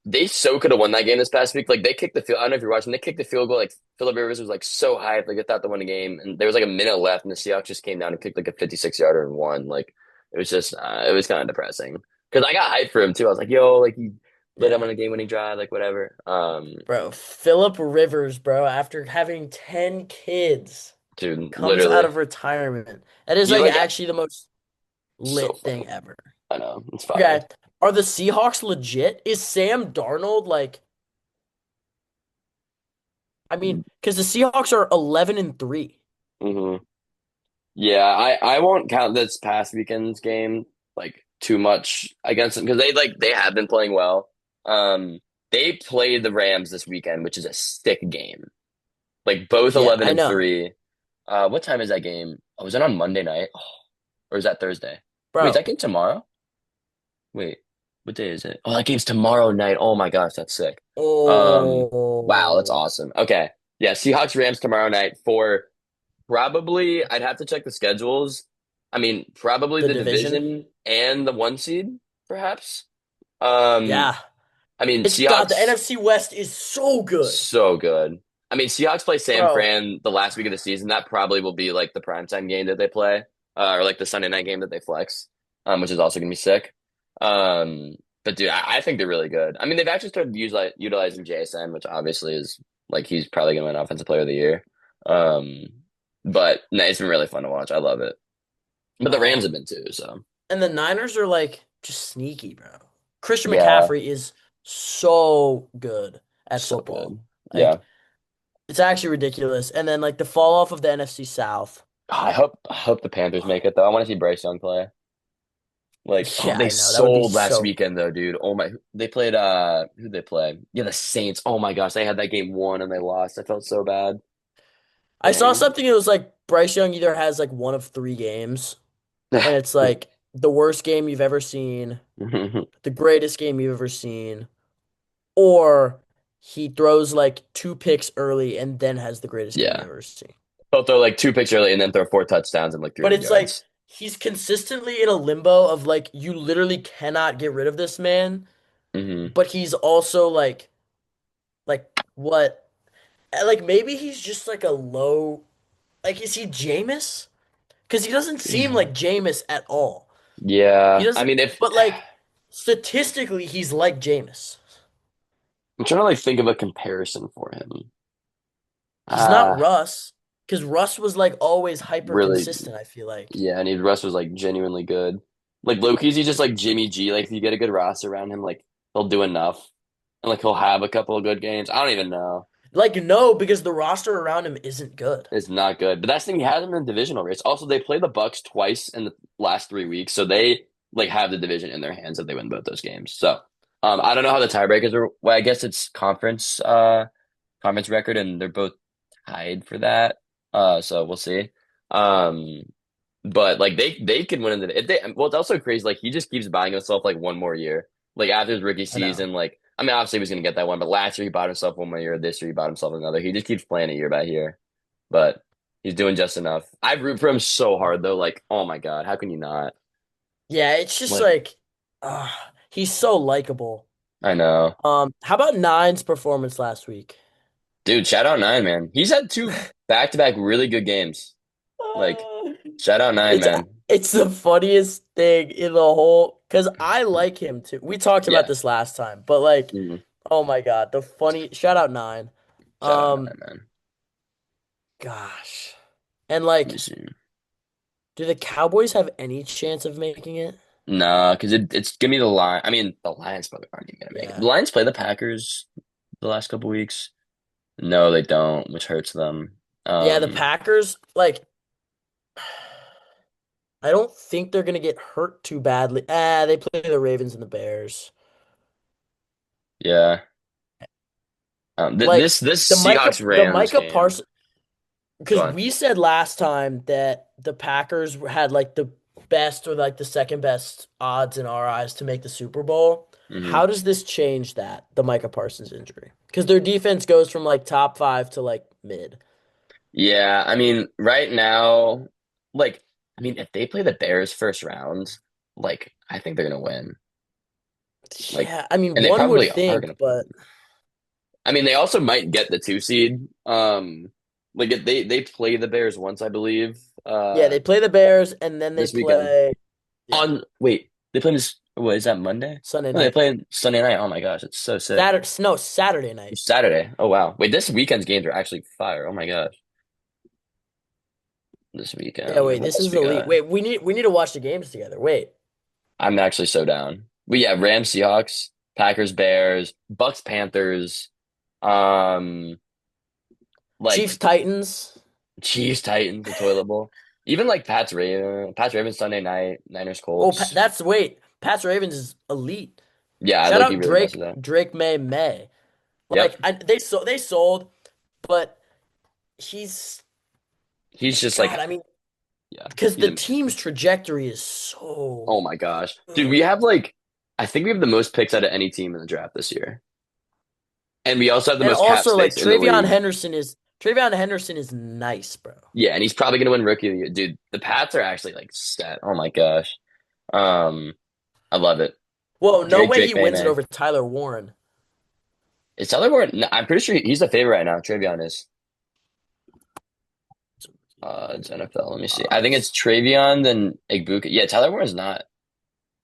Speaker 2: they so could have won that game this past week. Like they kicked the field. I don't know if you're watching. They kicked the field goal. Like Philip Rivers was like so hyped. Like they thought they won the game, and there was like a minute left, and the Seahawks just came down and kicked like a 56-yarder and won. Like it was just it was kind of depressing because I got hyped for him too. I was like, yo, like he lit him
Speaker 1: Yeah.
Speaker 2: on a game-winning drive, like whatever.
Speaker 1: Bro, Philip Rivers, bro, after having 10 kids,
Speaker 2: Dude,
Speaker 1: comes out
Speaker 2: literally,
Speaker 1: of retirement. That is
Speaker 2: he
Speaker 1: like
Speaker 2: like
Speaker 1: actually the most
Speaker 2: so
Speaker 1: lit thing
Speaker 2: funny.
Speaker 1: ever.
Speaker 2: I know it's fire.
Speaker 1: Okay. Are the Seahawks legit? Is Sam Darnold like I mean, because the Seahawks are 11-3.
Speaker 2: Hmm. Yeah, I won't count this past weekend's game like too much against them because they have been playing well. They played the Rams this weekend, which is a sick game. Like both
Speaker 1: Yeah,
Speaker 2: 11
Speaker 1: I
Speaker 2: and
Speaker 1: know.
Speaker 2: 3. What time is that game? Oh, was it on Monday night? Oh, or is that Thursday? Wait, is that
Speaker 1: Bro.
Speaker 2: game tomorrow? Wait, what day is it? Oh, that game's tomorrow night. Oh my gosh, that's sick. Um, wow, that's
Speaker 1: Oh,
Speaker 2: awesome. Okay. Yeah, Seahawks Rams tomorrow night for probably, I'd have to check the schedules. I mean, probably
Speaker 1: the
Speaker 2: the
Speaker 1: division.
Speaker 2: division and the one seed, perhaps. Um,
Speaker 1: Yeah.
Speaker 2: I mean,
Speaker 1: It's God, the
Speaker 2: Seahawks,
Speaker 1: NFC West is so good.
Speaker 2: so good. I mean, Seahawks play San
Speaker 1: Bro.
Speaker 2: Fran the last week of the season. That probably will be like the primetime game that they play, or like the Sunday night game that they flex, which is also gonna be sick. Um, but dude, I think they're really good. I mean, they've actually started to use like utilizing JSN, which obviously is like he's probably gonna win Offensive Player of the Year. Um, but no, it's been really fun to watch. I love it. But the Rams have
Speaker 1: Um,
Speaker 2: been too, so
Speaker 1: and the Niners are like just sneaky, bro. Christian
Speaker 2: yeah,
Speaker 1: McCaffrey is so good at
Speaker 2: so
Speaker 1: football.
Speaker 2: good. Yeah.
Speaker 1: Like it's actually ridiculous. And then like the fall off of the NFC South.
Speaker 2: I hope the Panthers make it though. I want to see Bryce Young play. Like, oh,
Speaker 1: Yeah,
Speaker 2: they
Speaker 1: I know. That would be
Speaker 2: sold last
Speaker 1: so
Speaker 2: weekend though, dude. Oh my, they played who'd they play? Yeah, the Saints. Oh my gosh, they had that game won and they lost. I felt so bad.
Speaker 1: I saw
Speaker 2: Dang.
Speaker 1: something that was like Bryce Young either has like one of three games, and it's like the worst game you've ever seen, the greatest game you've ever seen, or he throws like two picks early and then has the greatest game you've
Speaker 2: Yeah.
Speaker 1: ever seen.
Speaker 2: They'll throw like two picks early and then throw four touchdowns and like
Speaker 1: But
Speaker 2: 300
Speaker 1: it's like
Speaker 2: yards.
Speaker 1: he's consistently in a limbo of like you literally cannot get rid of this man,
Speaker 2: Hmm.
Speaker 1: but he's also like what like maybe he's just like a low like is he Jameis? Because he doesn't seem like Jameis at all. He
Speaker 2: Yeah. I
Speaker 1: doesn't
Speaker 2: mean, if
Speaker 1: but like statistically he's like Jameis.
Speaker 2: I'm trying to like think of a comparison for him.
Speaker 1: He's not
Speaker 2: Uh
Speaker 1: Russ, because Russ was like always hyper
Speaker 2: really,
Speaker 1: consistent, I feel like.
Speaker 2: yeah, and Russ was like genuinely good. Like Loki's he's just like Jimmy G. Like if you get a good roster around him, like he'll do enough. And like he'll have a couple of good games. I don't even know.
Speaker 1: Like, no, because the roster around him isn't good.
Speaker 2: It's not good. But that's the thing, he has them in the divisional race. Also, they play the Bucks twice in the last 3 weeks, so they like have the division in their hands if they win both those games. So I don't know how the tiebreakers are. Well, I guess it's conference record, and they're both tied for that. So we'll see. Um, but like they could win in the if they well it's also crazy, like he just keeps buying himself like one more year. Like after his rookie
Speaker 1: I know.
Speaker 2: season, like I mean obviously he was gonna get that one, but last year he bought himself one more year, this year he bought himself another. He just keeps playing it year by year. But he's doing just enough. I root for him so hard though, like, oh my God, how can you not?
Speaker 1: Yeah, it's just
Speaker 2: Like,
Speaker 1: like uh, he's so likable.
Speaker 2: I know.
Speaker 1: How about Nine's performance last week?
Speaker 2: Dude, shout out Nine, man. He's had two back-to-back really good games. Like,
Speaker 1: Uh,
Speaker 2: shout out Nine,
Speaker 1: it's
Speaker 2: man.
Speaker 1: it's the funniest thing in the whole because I like him too. We talked about
Speaker 2: Yeah.
Speaker 1: this last time, but like,
Speaker 2: Mhm.
Speaker 1: oh my God, the funny shout out Nine.
Speaker 2: Shout out
Speaker 1: Um,
Speaker 2: Nine, man.
Speaker 1: gosh. And
Speaker 2: Let me
Speaker 1: like,
Speaker 2: see.
Speaker 1: do the Cowboys have any chance of making it?
Speaker 2: Nah, because it's give me the line. I mean, the Lions probably aren't even gonna make it. The
Speaker 1: Yeah.
Speaker 2: Lions play the Packers the last couple weeks. No, they don't, which hurts them.
Speaker 1: Yeah, the Packers, like, I don't think they're gonna get hurt too badly. They play the Ravens and the Bears.
Speaker 2: Yeah. Th
Speaker 1: Like
Speaker 2: this
Speaker 1: the
Speaker 2: Seahawks Rams
Speaker 1: Micah
Speaker 2: game.
Speaker 1: Parsons,
Speaker 2: Go
Speaker 1: because
Speaker 2: on.
Speaker 1: we said last time that the Packers had like the best or like the second best odds in our eyes to make the Super Bowl.
Speaker 2: Hmm.
Speaker 1: How does this change that, the Micah Parsons injury? Because their defense goes from like top five to like mid.
Speaker 2: Yeah, I mean, right now, like, I mean, if they play the Bears first round, like, I think they're gonna win. Like,
Speaker 1: Yeah, I mean,
Speaker 2: and they
Speaker 1: one would
Speaker 2: probably are
Speaker 1: think,
Speaker 2: gonna
Speaker 1: but
Speaker 2: win. I mean, they also might get the two seed. Like if they play the Bears once, I believe,
Speaker 1: yeah, they play the Bears and then they
Speaker 2: this weekend.
Speaker 1: play, yeah,
Speaker 2: On wait, they play this. What is that Monday?
Speaker 1: Sunday
Speaker 2: No, they
Speaker 1: night.
Speaker 2: play Sunday night. Oh my gosh, it's so sick.
Speaker 1: Saturday, no, Saturday night.
Speaker 2: Saturday. Oh wow. Wait, this weekend's games are actually fire. Oh my gosh. This
Speaker 1: Yeah,
Speaker 2: weekend.
Speaker 1: wait,
Speaker 2: What
Speaker 1: this
Speaker 2: else
Speaker 1: is
Speaker 2: we
Speaker 1: elite.
Speaker 2: got?
Speaker 1: Wait, we need to watch the games together. Wait,
Speaker 2: I'm actually so down. But yeah, Rams, Seahawks, Packers, Bears, Bucks, Panthers, um, like
Speaker 1: Chiefs Titans.
Speaker 2: Chiefs, Titans, the toilet bowl. Even like Pats Ravens Sunday night, Niners,
Speaker 1: Oh,
Speaker 2: Colts.
Speaker 1: that's wait. Pats Ravens is elite.
Speaker 2: Yeah,
Speaker 1: Shout
Speaker 2: like he
Speaker 1: out
Speaker 2: really messes
Speaker 1: Drake
Speaker 2: up.
Speaker 1: Drake May.
Speaker 2: Yep.
Speaker 1: They sold, but he's
Speaker 2: He's just like
Speaker 1: God. I mean,
Speaker 2: yeah,
Speaker 1: because
Speaker 2: he's
Speaker 1: the
Speaker 2: amazing.
Speaker 1: team's trajectory is
Speaker 2: Oh
Speaker 1: so
Speaker 2: my gosh. Dude, we
Speaker 1: good.
Speaker 2: have like I think we have the most picks out of any team in the draft this year. And we also have the
Speaker 1: And
Speaker 2: most cap
Speaker 1: also, like
Speaker 2: space in the league.
Speaker 1: Travion Henderson is nice, bro.
Speaker 2: Yeah, and he's probably gonna win rookie of the year. Dude, the Pats are actually like set. Oh my gosh. Um, I love it.
Speaker 1: Whoa, no way
Speaker 2: Drake
Speaker 1: he wins it
Speaker 2: May.
Speaker 1: over Tyler Warren.
Speaker 2: Is Tyler Warren? No, I'm pretty sure he's the favorite right now. Travion is. It's NFL. Let me see. I think it's
Speaker 1: Odds.
Speaker 2: Travion, then Igbuka. Yeah, Tyler Warren's not.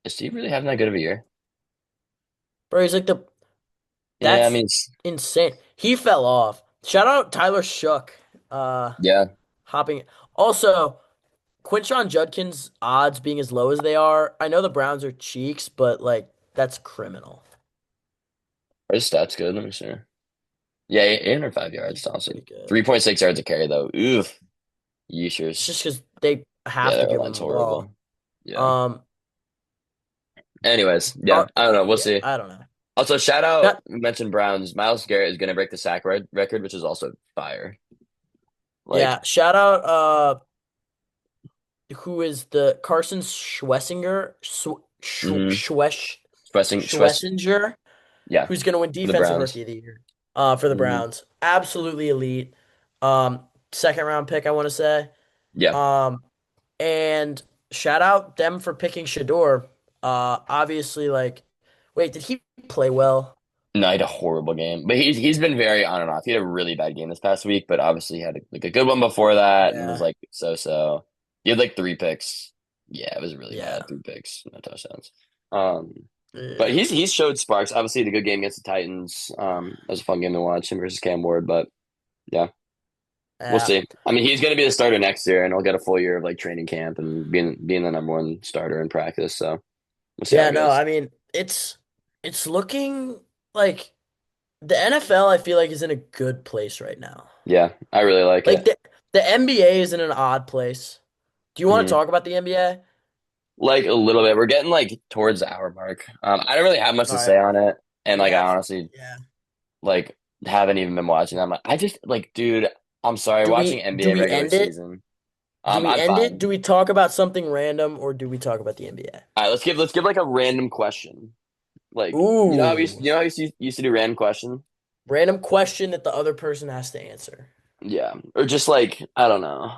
Speaker 2: Is he really having that good of a year?
Speaker 1: Bro, he's like the
Speaker 2: Yeah, I
Speaker 1: that's
Speaker 2: mean,
Speaker 1: insane. He fell off. Shout out Tyler Shook. Uh
Speaker 2: yeah.
Speaker 1: hopping. Also, Quinshon Judkins odds being as low as they are. I know the Browns are cheeks, but like that's criminal.
Speaker 2: Are his stats good? Let me see. Yeah, 805 yards.
Speaker 1: He's
Speaker 2: That's awesome.
Speaker 1: pretty good.
Speaker 2: 3.6 yards a carry though. Oof.
Speaker 1: It's
Speaker 2: Yeeshers.
Speaker 1: just because they
Speaker 2: Yeah,
Speaker 1: have to
Speaker 2: their
Speaker 1: give him
Speaker 2: line's
Speaker 1: the ball.
Speaker 2: horrible. Yeah.
Speaker 1: Um,
Speaker 2: Anyways, yeah,
Speaker 1: Car
Speaker 2: I don't know. We'll
Speaker 1: yeah,
Speaker 2: see.
Speaker 1: I don't know.
Speaker 2: Also, shout out,
Speaker 1: That
Speaker 2: we mentioned Browns. Miles Garrett is going to break the sack record, which is also fire. Like,
Speaker 1: yeah, shout out who is the Carson Schwessinger
Speaker 2: mm-hmm. Schwessing,
Speaker 1: Schwessinger,
Speaker 2: yeah,
Speaker 1: who's gonna win
Speaker 2: for the
Speaker 1: defensive
Speaker 2: Browns.
Speaker 1: rookie of the year for the
Speaker 2: Hmm.
Speaker 1: Browns. Absolutely elite. Second round pick, I want to say.
Speaker 2: Yeah,
Speaker 1: Um, and shout out them for picking Shador. Obviously, like, wait, did he play well?
Speaker 2: no, he had a horrible game, but he's been very on and off. He had a really bad game this past week, but obviously he had like a good one before that, and was
Speaker 1: Yeah,
Speaker 2: like so. He had like three picks. Yeah, it was really
Speaker 1: yeah,
Speaker 2: bad. Three picks, no touchdowns. Um, but
Speaker 1: yeah,
Speaker 2: he's showed sparks. Obviously, the good game against the Titans. That was a fun game to watch him versus Cam Ward, but yeah. We'll
Speaker 1: yeah.
Speaker 2: see. I mean, he's going to be the starter next year, and he'll get a full year of like training camp and being the number one starter in practice. So we'll see how
Speaker 1: Yeah,
Speaker 2: it
Speaker 1: no,
Speaker 2: goes.
Speaker 1: I mean, it's looking like the NFL, I feel like, is in a good place right now.
Speaker 2: Yeah, I really like
Speaker 1: Like
Speaker 2: it.
Speaker 1: the NBA is in an odd place. Do you want to
Speaker 2: Hmm.
Speaker 1: talk about the NBA?
Speaker 2: Like a little bit. We're getting like towards the hour mark. I don't really have much
Speaker 1: All
Speaker 2: to
Speaker 1: right.
Speaker 2: say on it, and
Speaker 1: We
Speaker 2: like I
Speaker 1: have
Speaker 2: honestly
Speaker 1: yeah.
Speaker 2: like haven't even been watching them. I just like, dude, I'm sorry, watching
Speaker 1: Do
Speaker 2: NBA
Speaker 1: we
Speaker 2: regular
Speaker 1: end it?
Speaker 2: season.
Speaker 1: Do we
Speaker 2: I'm
Speaker 1: end it?
Speaker 2: fine.
Speaker 1: Do we talk about something random or do we talk about the NBA?
Speaker 2: All right, let's give like a random question. Like
Speaker 1: Ooh.
Speaker 2: you used to do random question.
Speaker 1: Random question that the other person has to answer.
Speaker 2: Yeah, or just like I don't know.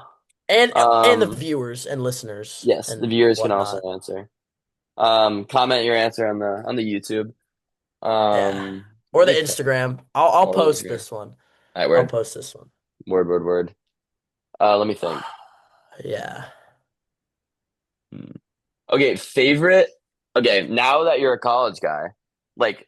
Speaker 1: And the
Speaker 2: Um.
Speaker 1: viewers and listeners
Speaker 2: Yes, the
Speaker 1: and
Speaker 2: viewers can also
Speaker 1: whatnot.
Speaker 2: answer. Comment your answer on the YouTube.
Speaker 1: Yeah.
Speaker 2: Let
Speaker 1: Or the
Speaker 2: me think.
Speaker 1: Instagram. I'll
Speaker 2: Or the
Speaker 1: post
Speaker 2: Instagram.
Speaker 1: this one.
Speaker 2: All right,
Speaker 1: I'll
Speaker 2: word,
Speaker 1: post this one.
Speaker 2: word. Let me think.
Speaker 1: Yeah.
Speaker 2: Hmm. Okay, favorite. Okay, now that you're a college guy, like,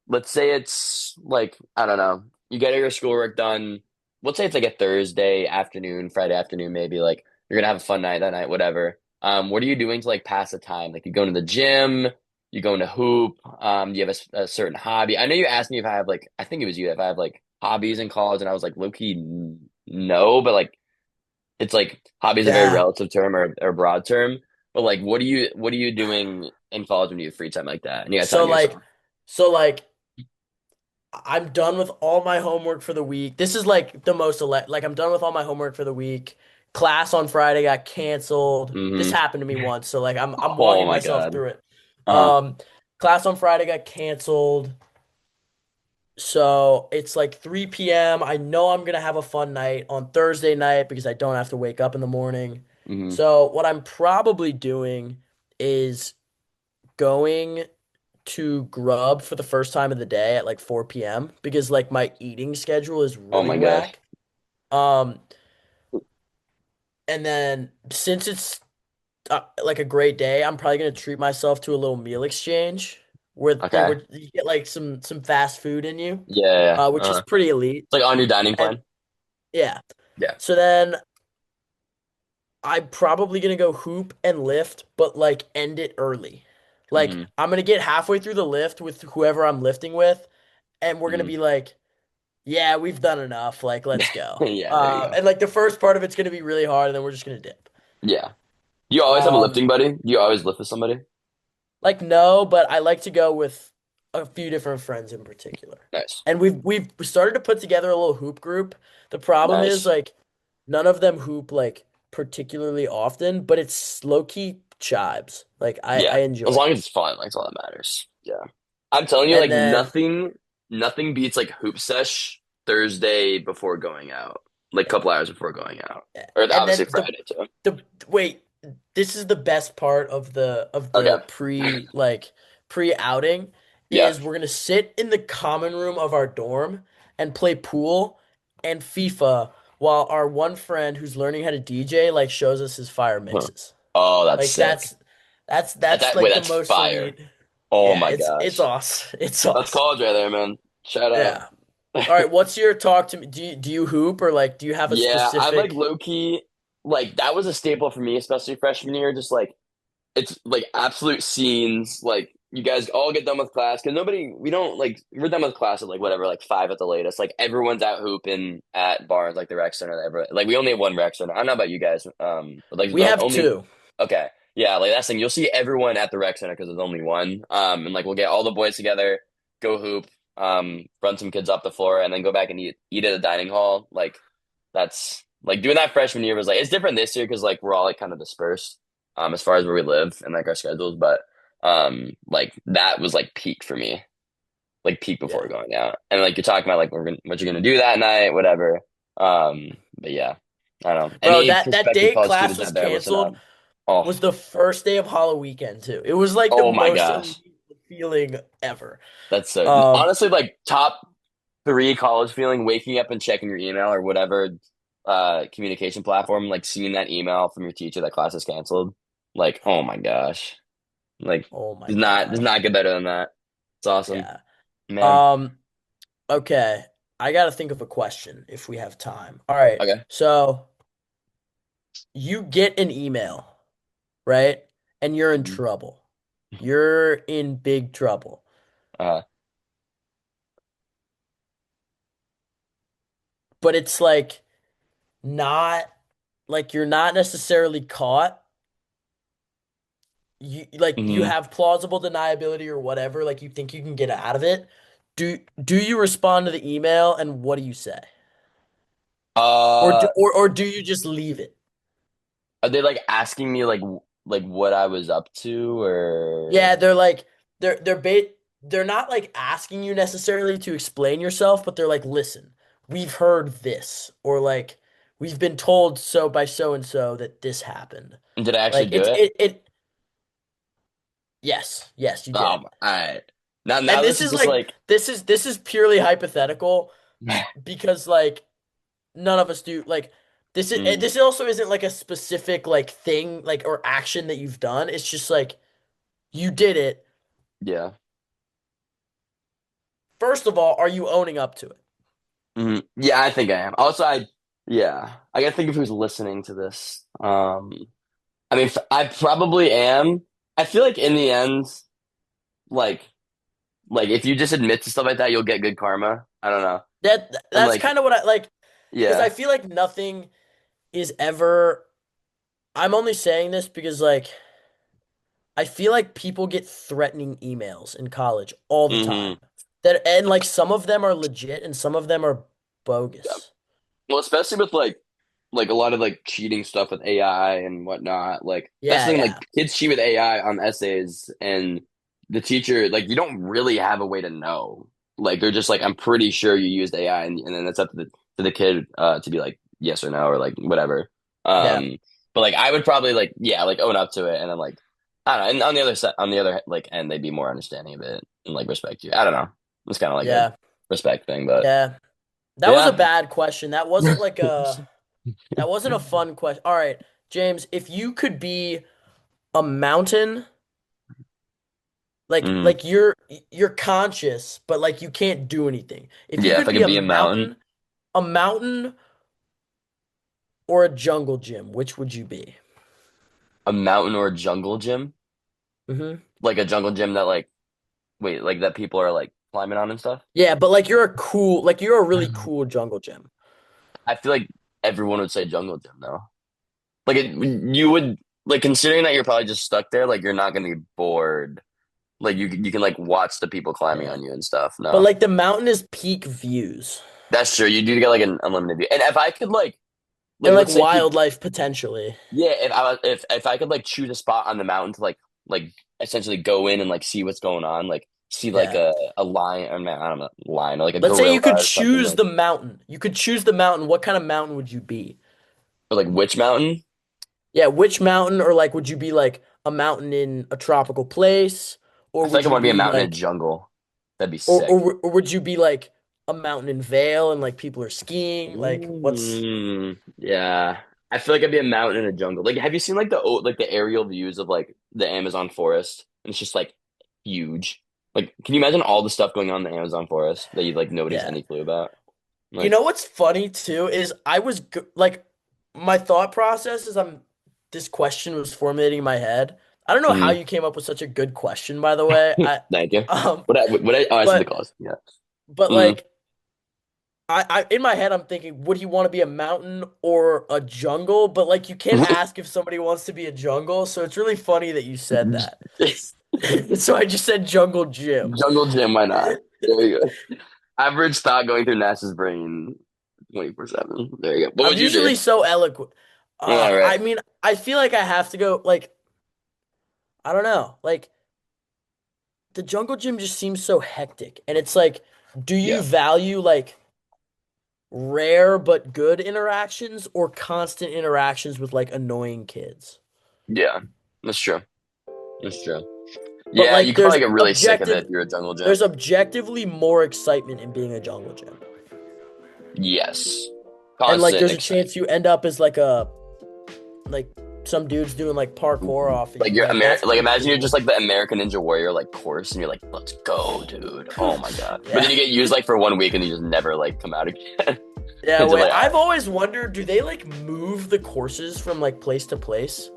Speaker 2: let's say it's like I don't know, you get your schoolwork done. Let's say it's like a Thursday afternoon, Friday afternoon, maybe. Like you're gonna have a fun night that night, whatever. What are you doing to like pass the time? Like you going to the gym, you going to hoop. You have a certain hobby. I know you asked me if I have like, I think it was you if I have like hobbies in college? And I was like, low key, no, but like it's like hobby is a very
Speaker 1: Yeah.
Speaker 2: relative term or broad term. But like, what are you doing in college when you have free time like that? And you got
Speaker 1: So
Speaker 2: time to
Speaker 1: like
Speaker 2: yourself.
Speaker 1: so like I'm done with all my homework for the week. This is like the most like I'm done with all my homework for the week. Class on Friday got canceled. This
Speaker 2: Hmm.
Speaker 1: happened to me once, so like I'm
Speaker 2: Oh
Speaker 1: walking
Speaker 2: my
Speaker 1: myself
Speaker 2: God.
Speaker 1: through it.
Speaker 2: Uh-huh.
Speaker 1: Um, class on Friday got canceled. So it's like 3 p.m. I know I'm gonna have a fun night on Thursday night because I don't have to wake up in the morning.
Speaker 2: Hmm.
Speaker 1: So what I'm probably doing is going to grub for the first time of the day at like 4 p.m. because like my eating schedule is
Speaker 2: Oh
Speaker 1: really
Speaker 2: my gosh.
Speaker 1: whack. Um, and then since it's like a great day, I'm probably gonna treat myself to a little meal exchange
Speaker 2: Okay.
Speaker 1: where you get like some fast food in you,
Speaker 2: Yeah. Yeah, yeah.
Speaker 1: which is
Speaker 2: Uh-huh.
Speaker 1: pretty elite.
Speaker 2: It's like on your dining
Speaker 1: And
Speaker 2: plan.
Speaker 1: yeah,
Speaker 2: Yeah.
Speaker 1: so then I'm probably gonna go hoop and lift, but like end it early. Like
Speaker 2: Hmm.
Speaker 1: I'm gonna get halfway through the lift with whoever I'm lifting with, and we're gonna
Speaker 2: Hmm.
Speaker 1: be like, "Yeah, we've done enough. Like, let's go."
Speaker 2: Yeah, there you go.
Speaker 1: And like the first part of it's gonna be really hard, and then we're just gonna dip.
Speaker 2: Yeah. Do you always have a
Speaker 1: Um,
Speaker 2: lifting buddy? Do you always lift with somebody?
Speaker 1: like no, but I like to go with a few different friends in particular.
Speaker 2: Nice.
Speaker 1: And we've started to put together a little hoop group. The problem is
Speaker 2: Nice.
Speaker 1: like none of them hoop like particularly often, but it's low key chibes. Like
Speaker 2: Yeah.
Speaker 1: I enjoy
Speaker 2: As long
Speaker 1: it.
Speaker 2: as it's fun, like, that's all that matters. Yeah. I'm telling you,
Speaker 1: And
Speaker 2: like,
Speaker 1: then
Speaker 2: nothing beats like hoop sesh Thursday before going out. Like, a couple hours before going out. Or
Speaker 1: and
Speaker 2: obviously
Speaker 1: then
Speaker 2: Friday too.
Speaker 1: the wait, this is the best part of
Speaker 2: Okay.
Speaker 1: the pre outing
Speaker 2: Yeah.
Speaker 1: is we're gonna sit in the common room of our dorm and play pool and FIFA while our one friend who's learning how to DJ like shows us his fire
Speaker 2: Huh.
Speaker 1: mixes.
Speaker 2: Oh, that's
Speaker 1: Like
Speaker 2: sick.
Speaker 1: that's
Speaker 2: Wait,
Speaker 1: like the
Speaker 2: that's
Speaker 1: most
Speaker 2: fire.
Speaker 1: elite.
Speaker 2: Oh
Speaker 1: Yeah,
Speaker 2: my
Speaker 1: it's
Speaker 2: gosh.
Speaker 1: awesome. It's
Speaker 2: That's
Speaker 1: awesome.
Speaker 2: college right there, man. Shout out.
Speaker 1: Yeah. All right, what's your talk to me? Do you hoop or like do you have a
Speaker 2: Yeah, I'm like
Speaker 1: specific
Speaker 2: low key, like that was a staple for me, especially freshman year. Just like it's like absolute scenes. Like you guys all get done with class because we don't like, we're done with class at like whatever, like 5 at the latest. Like everyone's out hooping at bars, like the rec center. Like we only have one rec center. I don't know about you guys, but like
Speaker 1: we
Speaker 2: the
Speaker 1: have
Speaker 2: only
Speaker 1: two.
Speaker 2: okay, yeah, like that's the thing. You'll see everyone at the rec center because there's only one. And like we'll get all the boys together, go hoop, run some kids up the floor, and then go back and eat at a dining hall. Like that's like doing that freshman year was like it's different this year because like we're all like kind of dispersed as far as where we live and like our schedules, but like that was like peak for me, like peak before
Speaker 1: Yeah.
Speaker 2: going out, and like you're talking about like what you're gonna do that night, whatever. But yeah, I don't know.
Speaker 1: Bro,
Speaker 2: Any
Speaker 1: that
Speaker 2: prospective
Speaker 1: day
Speaker 2: college
Speaker 1: class
Speaker 2: students
Speaker 1: was
Speaker 2: out there, listen up.
Speaker 1: canceled
Speaker 2: Oh,
Speaker 1: was the first day of Halloween weekend too. It was like the
Speaker 2: oh my
Speaker 1: most elite
Speaker 2: gosh,
Speaker 1: feeling ever.
Speaker 2: that's so
Speaker 1: Um,
Speaker 2: honestly like top three college feeling, waking up and checking your email or whatever communication platform, like seeing that email from your teacher that class is canceled. Like, oh my gosh. Like
Speaker 1: oh my
Speaker 2: does not
Speaker 1: gosh.
Speaker 2: get better than that. It's awesome.
Speaker 1: Yeah.
Speaker 2: Man.
Speaker 1: Um, okay. I gotta think of a question if we have time. All right.
Speaker 2: Okay.
Speaker 1: So you get an email, right? And you're in
Speaker 2: Mhm.
Speaker 1: trouble. You're in big trouble.
Speaker 2: Uh
Speaker 1: But it's like not like you're not necessarily caught. You
Speaker 2: mhm.
Speaker 1: have plausible deniability or whatever, like you think you can get out of it. Do you respond to the email and what do you say?
Speaker 2: Uh
Speaker 1: Or do you just leave it?
Speaker 2: are they like asking me like what I was up to
Speaker 1: Yeah,
Speaker 2: or
Speaker 1: they're like they're not like asking you necessarily to explain yourself, but they're like, "Listen, we've heard this," or like, "We've been told so by so and so that this happened."
Speaker 2: did I actually
Speaker 1: Like
Speaker 2: do it?
Speaker 1: yes, you
Speaker 2: Oh,
Speaker 1: did.
Speaker 2: all right. Now
Speaker 1: And this
Speaker 2: this is
Speaker 1: is
Speaker 2: just
Speaker 1: like
Speaker 2: like
Speaker 1: this is purely hypothetical because like none of us do like
Speaker 2: mm,
Speaker 1: this also isn't like a specific like thing like or action that you've done. It's just like you did it.
Speaker 2: yeah.
Speaker 1: First of all, are you owning up to it?
Speaker 2: Mhm. Yeah, I think I am. Also, yeah, I gotta think of who's listening to this. I mean, I probably am. I feel like in the end, like, like if you just admit to stuff like that, you'll get good karma. I don't know. And
Speaker 1: That's
Speaker 2: like,
Speaker 1: kind of what I like because I
Speaker 2: yeah.
Speaker 1: feel like nothing is ever. I'm only saying this because like I feel like people get threatening emails in college all the
Speaker 2: Hmm.
Speaker 1: time. That and like some of them are legit and some of them are
Speaker 2: Yeah.
Speaker 1: bogus.
Speaker 2: Well, especially with like a lot of like cheating stuff with AI and whatnot. Like that's
Speaker 1: Yeah,
Speaker 2: the thing, like
Speaker 1: yeah.
Speaker 2: kids cheat with AI on essays and the teacher, like you don't really have a way to know. Like they're just like, I'm pretty sure you used AI and then it's up to the kid to be like yes or no or like whatever.
Speaker 1: Yeah.
Speaker 2: Um but like I would probably like yeah, like own up to it and then like I don't know, and on the other side on the other like end they'd be more understanding of it and like respect you. I don't know. It's kind of like a
Speaker 1: Yeah.
Speaker 2: respect thing, but
Speaker 1: Yeah. That was a
Speaker 2: yeah.
Speaker 1: bad question. That wasn't a fun question. All right, James, if you could be a mountain,
Speaker 2: Mhm.
Speaker 1: like you're conscious, but like you can't do anything. If you
Speaker 2: Yeah, if
Speaker 1: could
Speaker 2: I
Speaker 1: be
Speaker 2: could be a mountain.
Speaker 1: a mountain or a jungle gym, which would you be?
Speaker 2: A mountain or a jungle gym?
Speaker 1: Hmm.
Speaker 2: Like a jungle gym that like wait, like that people are like climbing on and stuff?
Speaker 1: Yeah, but like you're a really cool jungle gym.
Speaker 2: I feel like everyone would say jungle gym though. Like you would like considering that you're probably just stuck there, like you're not gonna be bored. Like you can like watch the people climbing
Speaker 1: Yeah.
Speaker 2: on you and stuff.
Speaker 1: But
Speaker 2: No.
Speaker 1: like the mountain is peak views
Speaker 2: That's true. You do get like an unlimited view. And if I could like
Speaker 1: and like
Speaker 2: let's say if
Speaker 1: wildlife potentially.
Speaker 2: yeah, if I could like choose a spot on the mountain to like essentially go in and like see what's going on, like see like
Speaker 1: Yeah.
Speaker 2: a lion or man, I don't know, lion or like a
Speaker 1: Let's say
Speaker 2: gorilla
Speaker 1: you could
Speaker 2: or something
Speaker 1: choose
Speaker 2: like
Speaker 1: the mountain. You could choose the mountain. What kind of mountain would you be?
Speaker 2: or like which mountain?
Speaker 1: Yeah, which mountain, or like would you be like a mountain in a tropical place, or
Speaker 2: I feel
Speaker 1: would
Speaker 2: like I
Speaker 1: you
Speaker 2: want to be a
Speaker 1: be
Speaker 2: mountain in a
Speaker 1: like,
Speaker 2: jungle. That'd be sick.
Speaker 1: or would you be like a mountain in Vale and like people are skiing? Like, what's
Speaker 2: Yeah. I feel like I'd be a mountain in a jungle. Like, have you seen like the aerial views of like the Amazon forest? And it's just like huge. Like, can you imagine all the stuff going on in the Amazon forest that you like nobody's
Speaker 1: yeah?
Speaker 2: any clue about?
Speaker 1: You
Speaker 2: Like,
Speaker 1: know what's funny too is like my thought process is this question was formulating in my head. I don't know how
Speaker 2: mhm.
Speaker 1: you came up with such a good question, by the way.
Speaker 2: Thank you.
Speaker 1: Um,
Speaker 2: Oh, I said the
Speaker 1: but
Speaker 2: cause. Yeah.
Speaker 1: but
Speaker 2: Mm.
Speaker 1: like I in my head I'm thinking, would he want to be a mountain or a jungle? But like you can't ask if somebody wants to be a jungle, so it's really funny that you said that. So I just said jungle gym.
Speaker 2: Jungle gym, why not? There you go. Average thought going through Nash's brain 24/7. There you go. What
Speaker 1: I'm
Speaker 2: would you do?
Speaker 1: usually so eloquent.
Speaker 2: All right.
Speaker 1: I mean, I feel like I have to go like I don't know. Like the jungle gym just seems so hectic. And it's like, do you
Speaker 2: Yeah.
Speaker 1: value like rare but good interactions or constant interactions with like annoying kids?
Speaker 2: Yeah. That's true. That's true.
Speaker 1: But
Speaker 2: Yeah, you
Speaker 1: like
Speaker 2: could probably get really sick of it if you're a jungle
Speaker 1: there's
Speaker 2: gym.
Speaker 1: objectively more excitement in being a jungle gym.
Speaker 2: Yes.
Speaker 1: And like
Speaker 2: Constant
Speaker 1: there's a
Speaker 2: excitement.
Speaker 1: chance you end up as like some dude's doing like parkour off of
Speaker 2: Like
Speaker 1: you.
Speaker 2: you're
Speaker 1: Like that's
Speaker 2: Like
Speaker 1: pretty
Speaker 2: imagine you're
Speaker 1: cool.
Speaker 2: just like the American Ninja Warrior like course and you're like, let's go, dude. Oh my God. But then
Speaker 1: Yeah.
Speaker 2: you get used like for 1 week and you just never like come out again.
Speaker 1: Yeah,
Speaker 2: It's just
Speaker 1: wait.
Speaker 2: like, all
Speaker 1: I've
Speaker 2: right.
Speaker 1: always wondered, do they like move the courses from like place to place?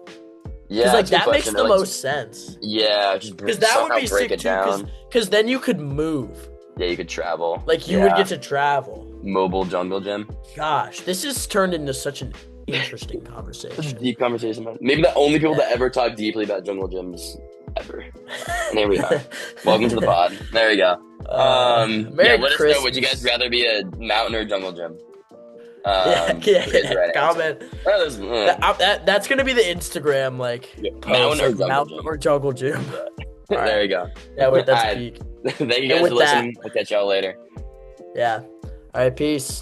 Speaker 1: Because
Speaker 2: Yeah,
Speaker 1: like
Speaker 2: that's a good
Speaker 1: that makes
Speaker 2: question. They're
Speaker 1: the
Speaker 2: like,
Speaker 1: most sense.
Speaker 2: yeah, just
Speaker 1: Because that would
Speaker 2: somehow
Speaker 1: be
Speaker 2: break
Speaker 1: sick
Speaker 2: it
Speaker 1: too.
Speaker 2: down.
Speaker 1: Because then you could move.
Speaker 2: Yeah, you could travel.
Speaker 1: Like you would
Speaker 2: Yeah.
Speaker 1: get to travel.
Speaker 2: Mobile jungle gym.
Speaker 1: Gosh, this has turned into such an interesting
Speaker 2: Such a
Speaker 1: conversation.
Speaker 2: deep conversation, man. Maybe the only people that
Speaker 1: Yeah.
Speaker 2: ever talk deeply about jungle gyms ever. And here we are. Welcome to the pod. There we go. Yeah,
Speaker 1: Merry
Speaker 2: let us know. Would you guys
Speaker 1: Christmas.
Speaker 2: rather be a mountain or jungle gym?
Speaker 1: Yeah, yeah,
Speaker 2: Here's the
Speaker 1: yeah.
Speaker 2: right answer.
Speaker 1: Comment.
Speaker 2: That was,
Speaker 1: That's gonna be the Instagram like
Speaker 2: yeah, mountain
Speaker 1: post,
Speaker 2: or
Speaker 1: like
Speaker 2: jungle
Speaker 1: mountain
Speaker 2: gym.
Speaker 1: or jungle gym. All
Speaker 2: There
Speaker 1: right.
Speaker 2: you go.
Speaker 1: Yeah,
Speaker 2: All
Speaker 1: wait, that's
Speaker 2: right.
Speaker 1: peak.
Speaker 2: Thank you
Speaker 1: And
Speaker 2: guys for
Speaker 1: with that,
Speaker 2: listening. I'll catch y'all later.
Speaker 1: yeah. All right, peace.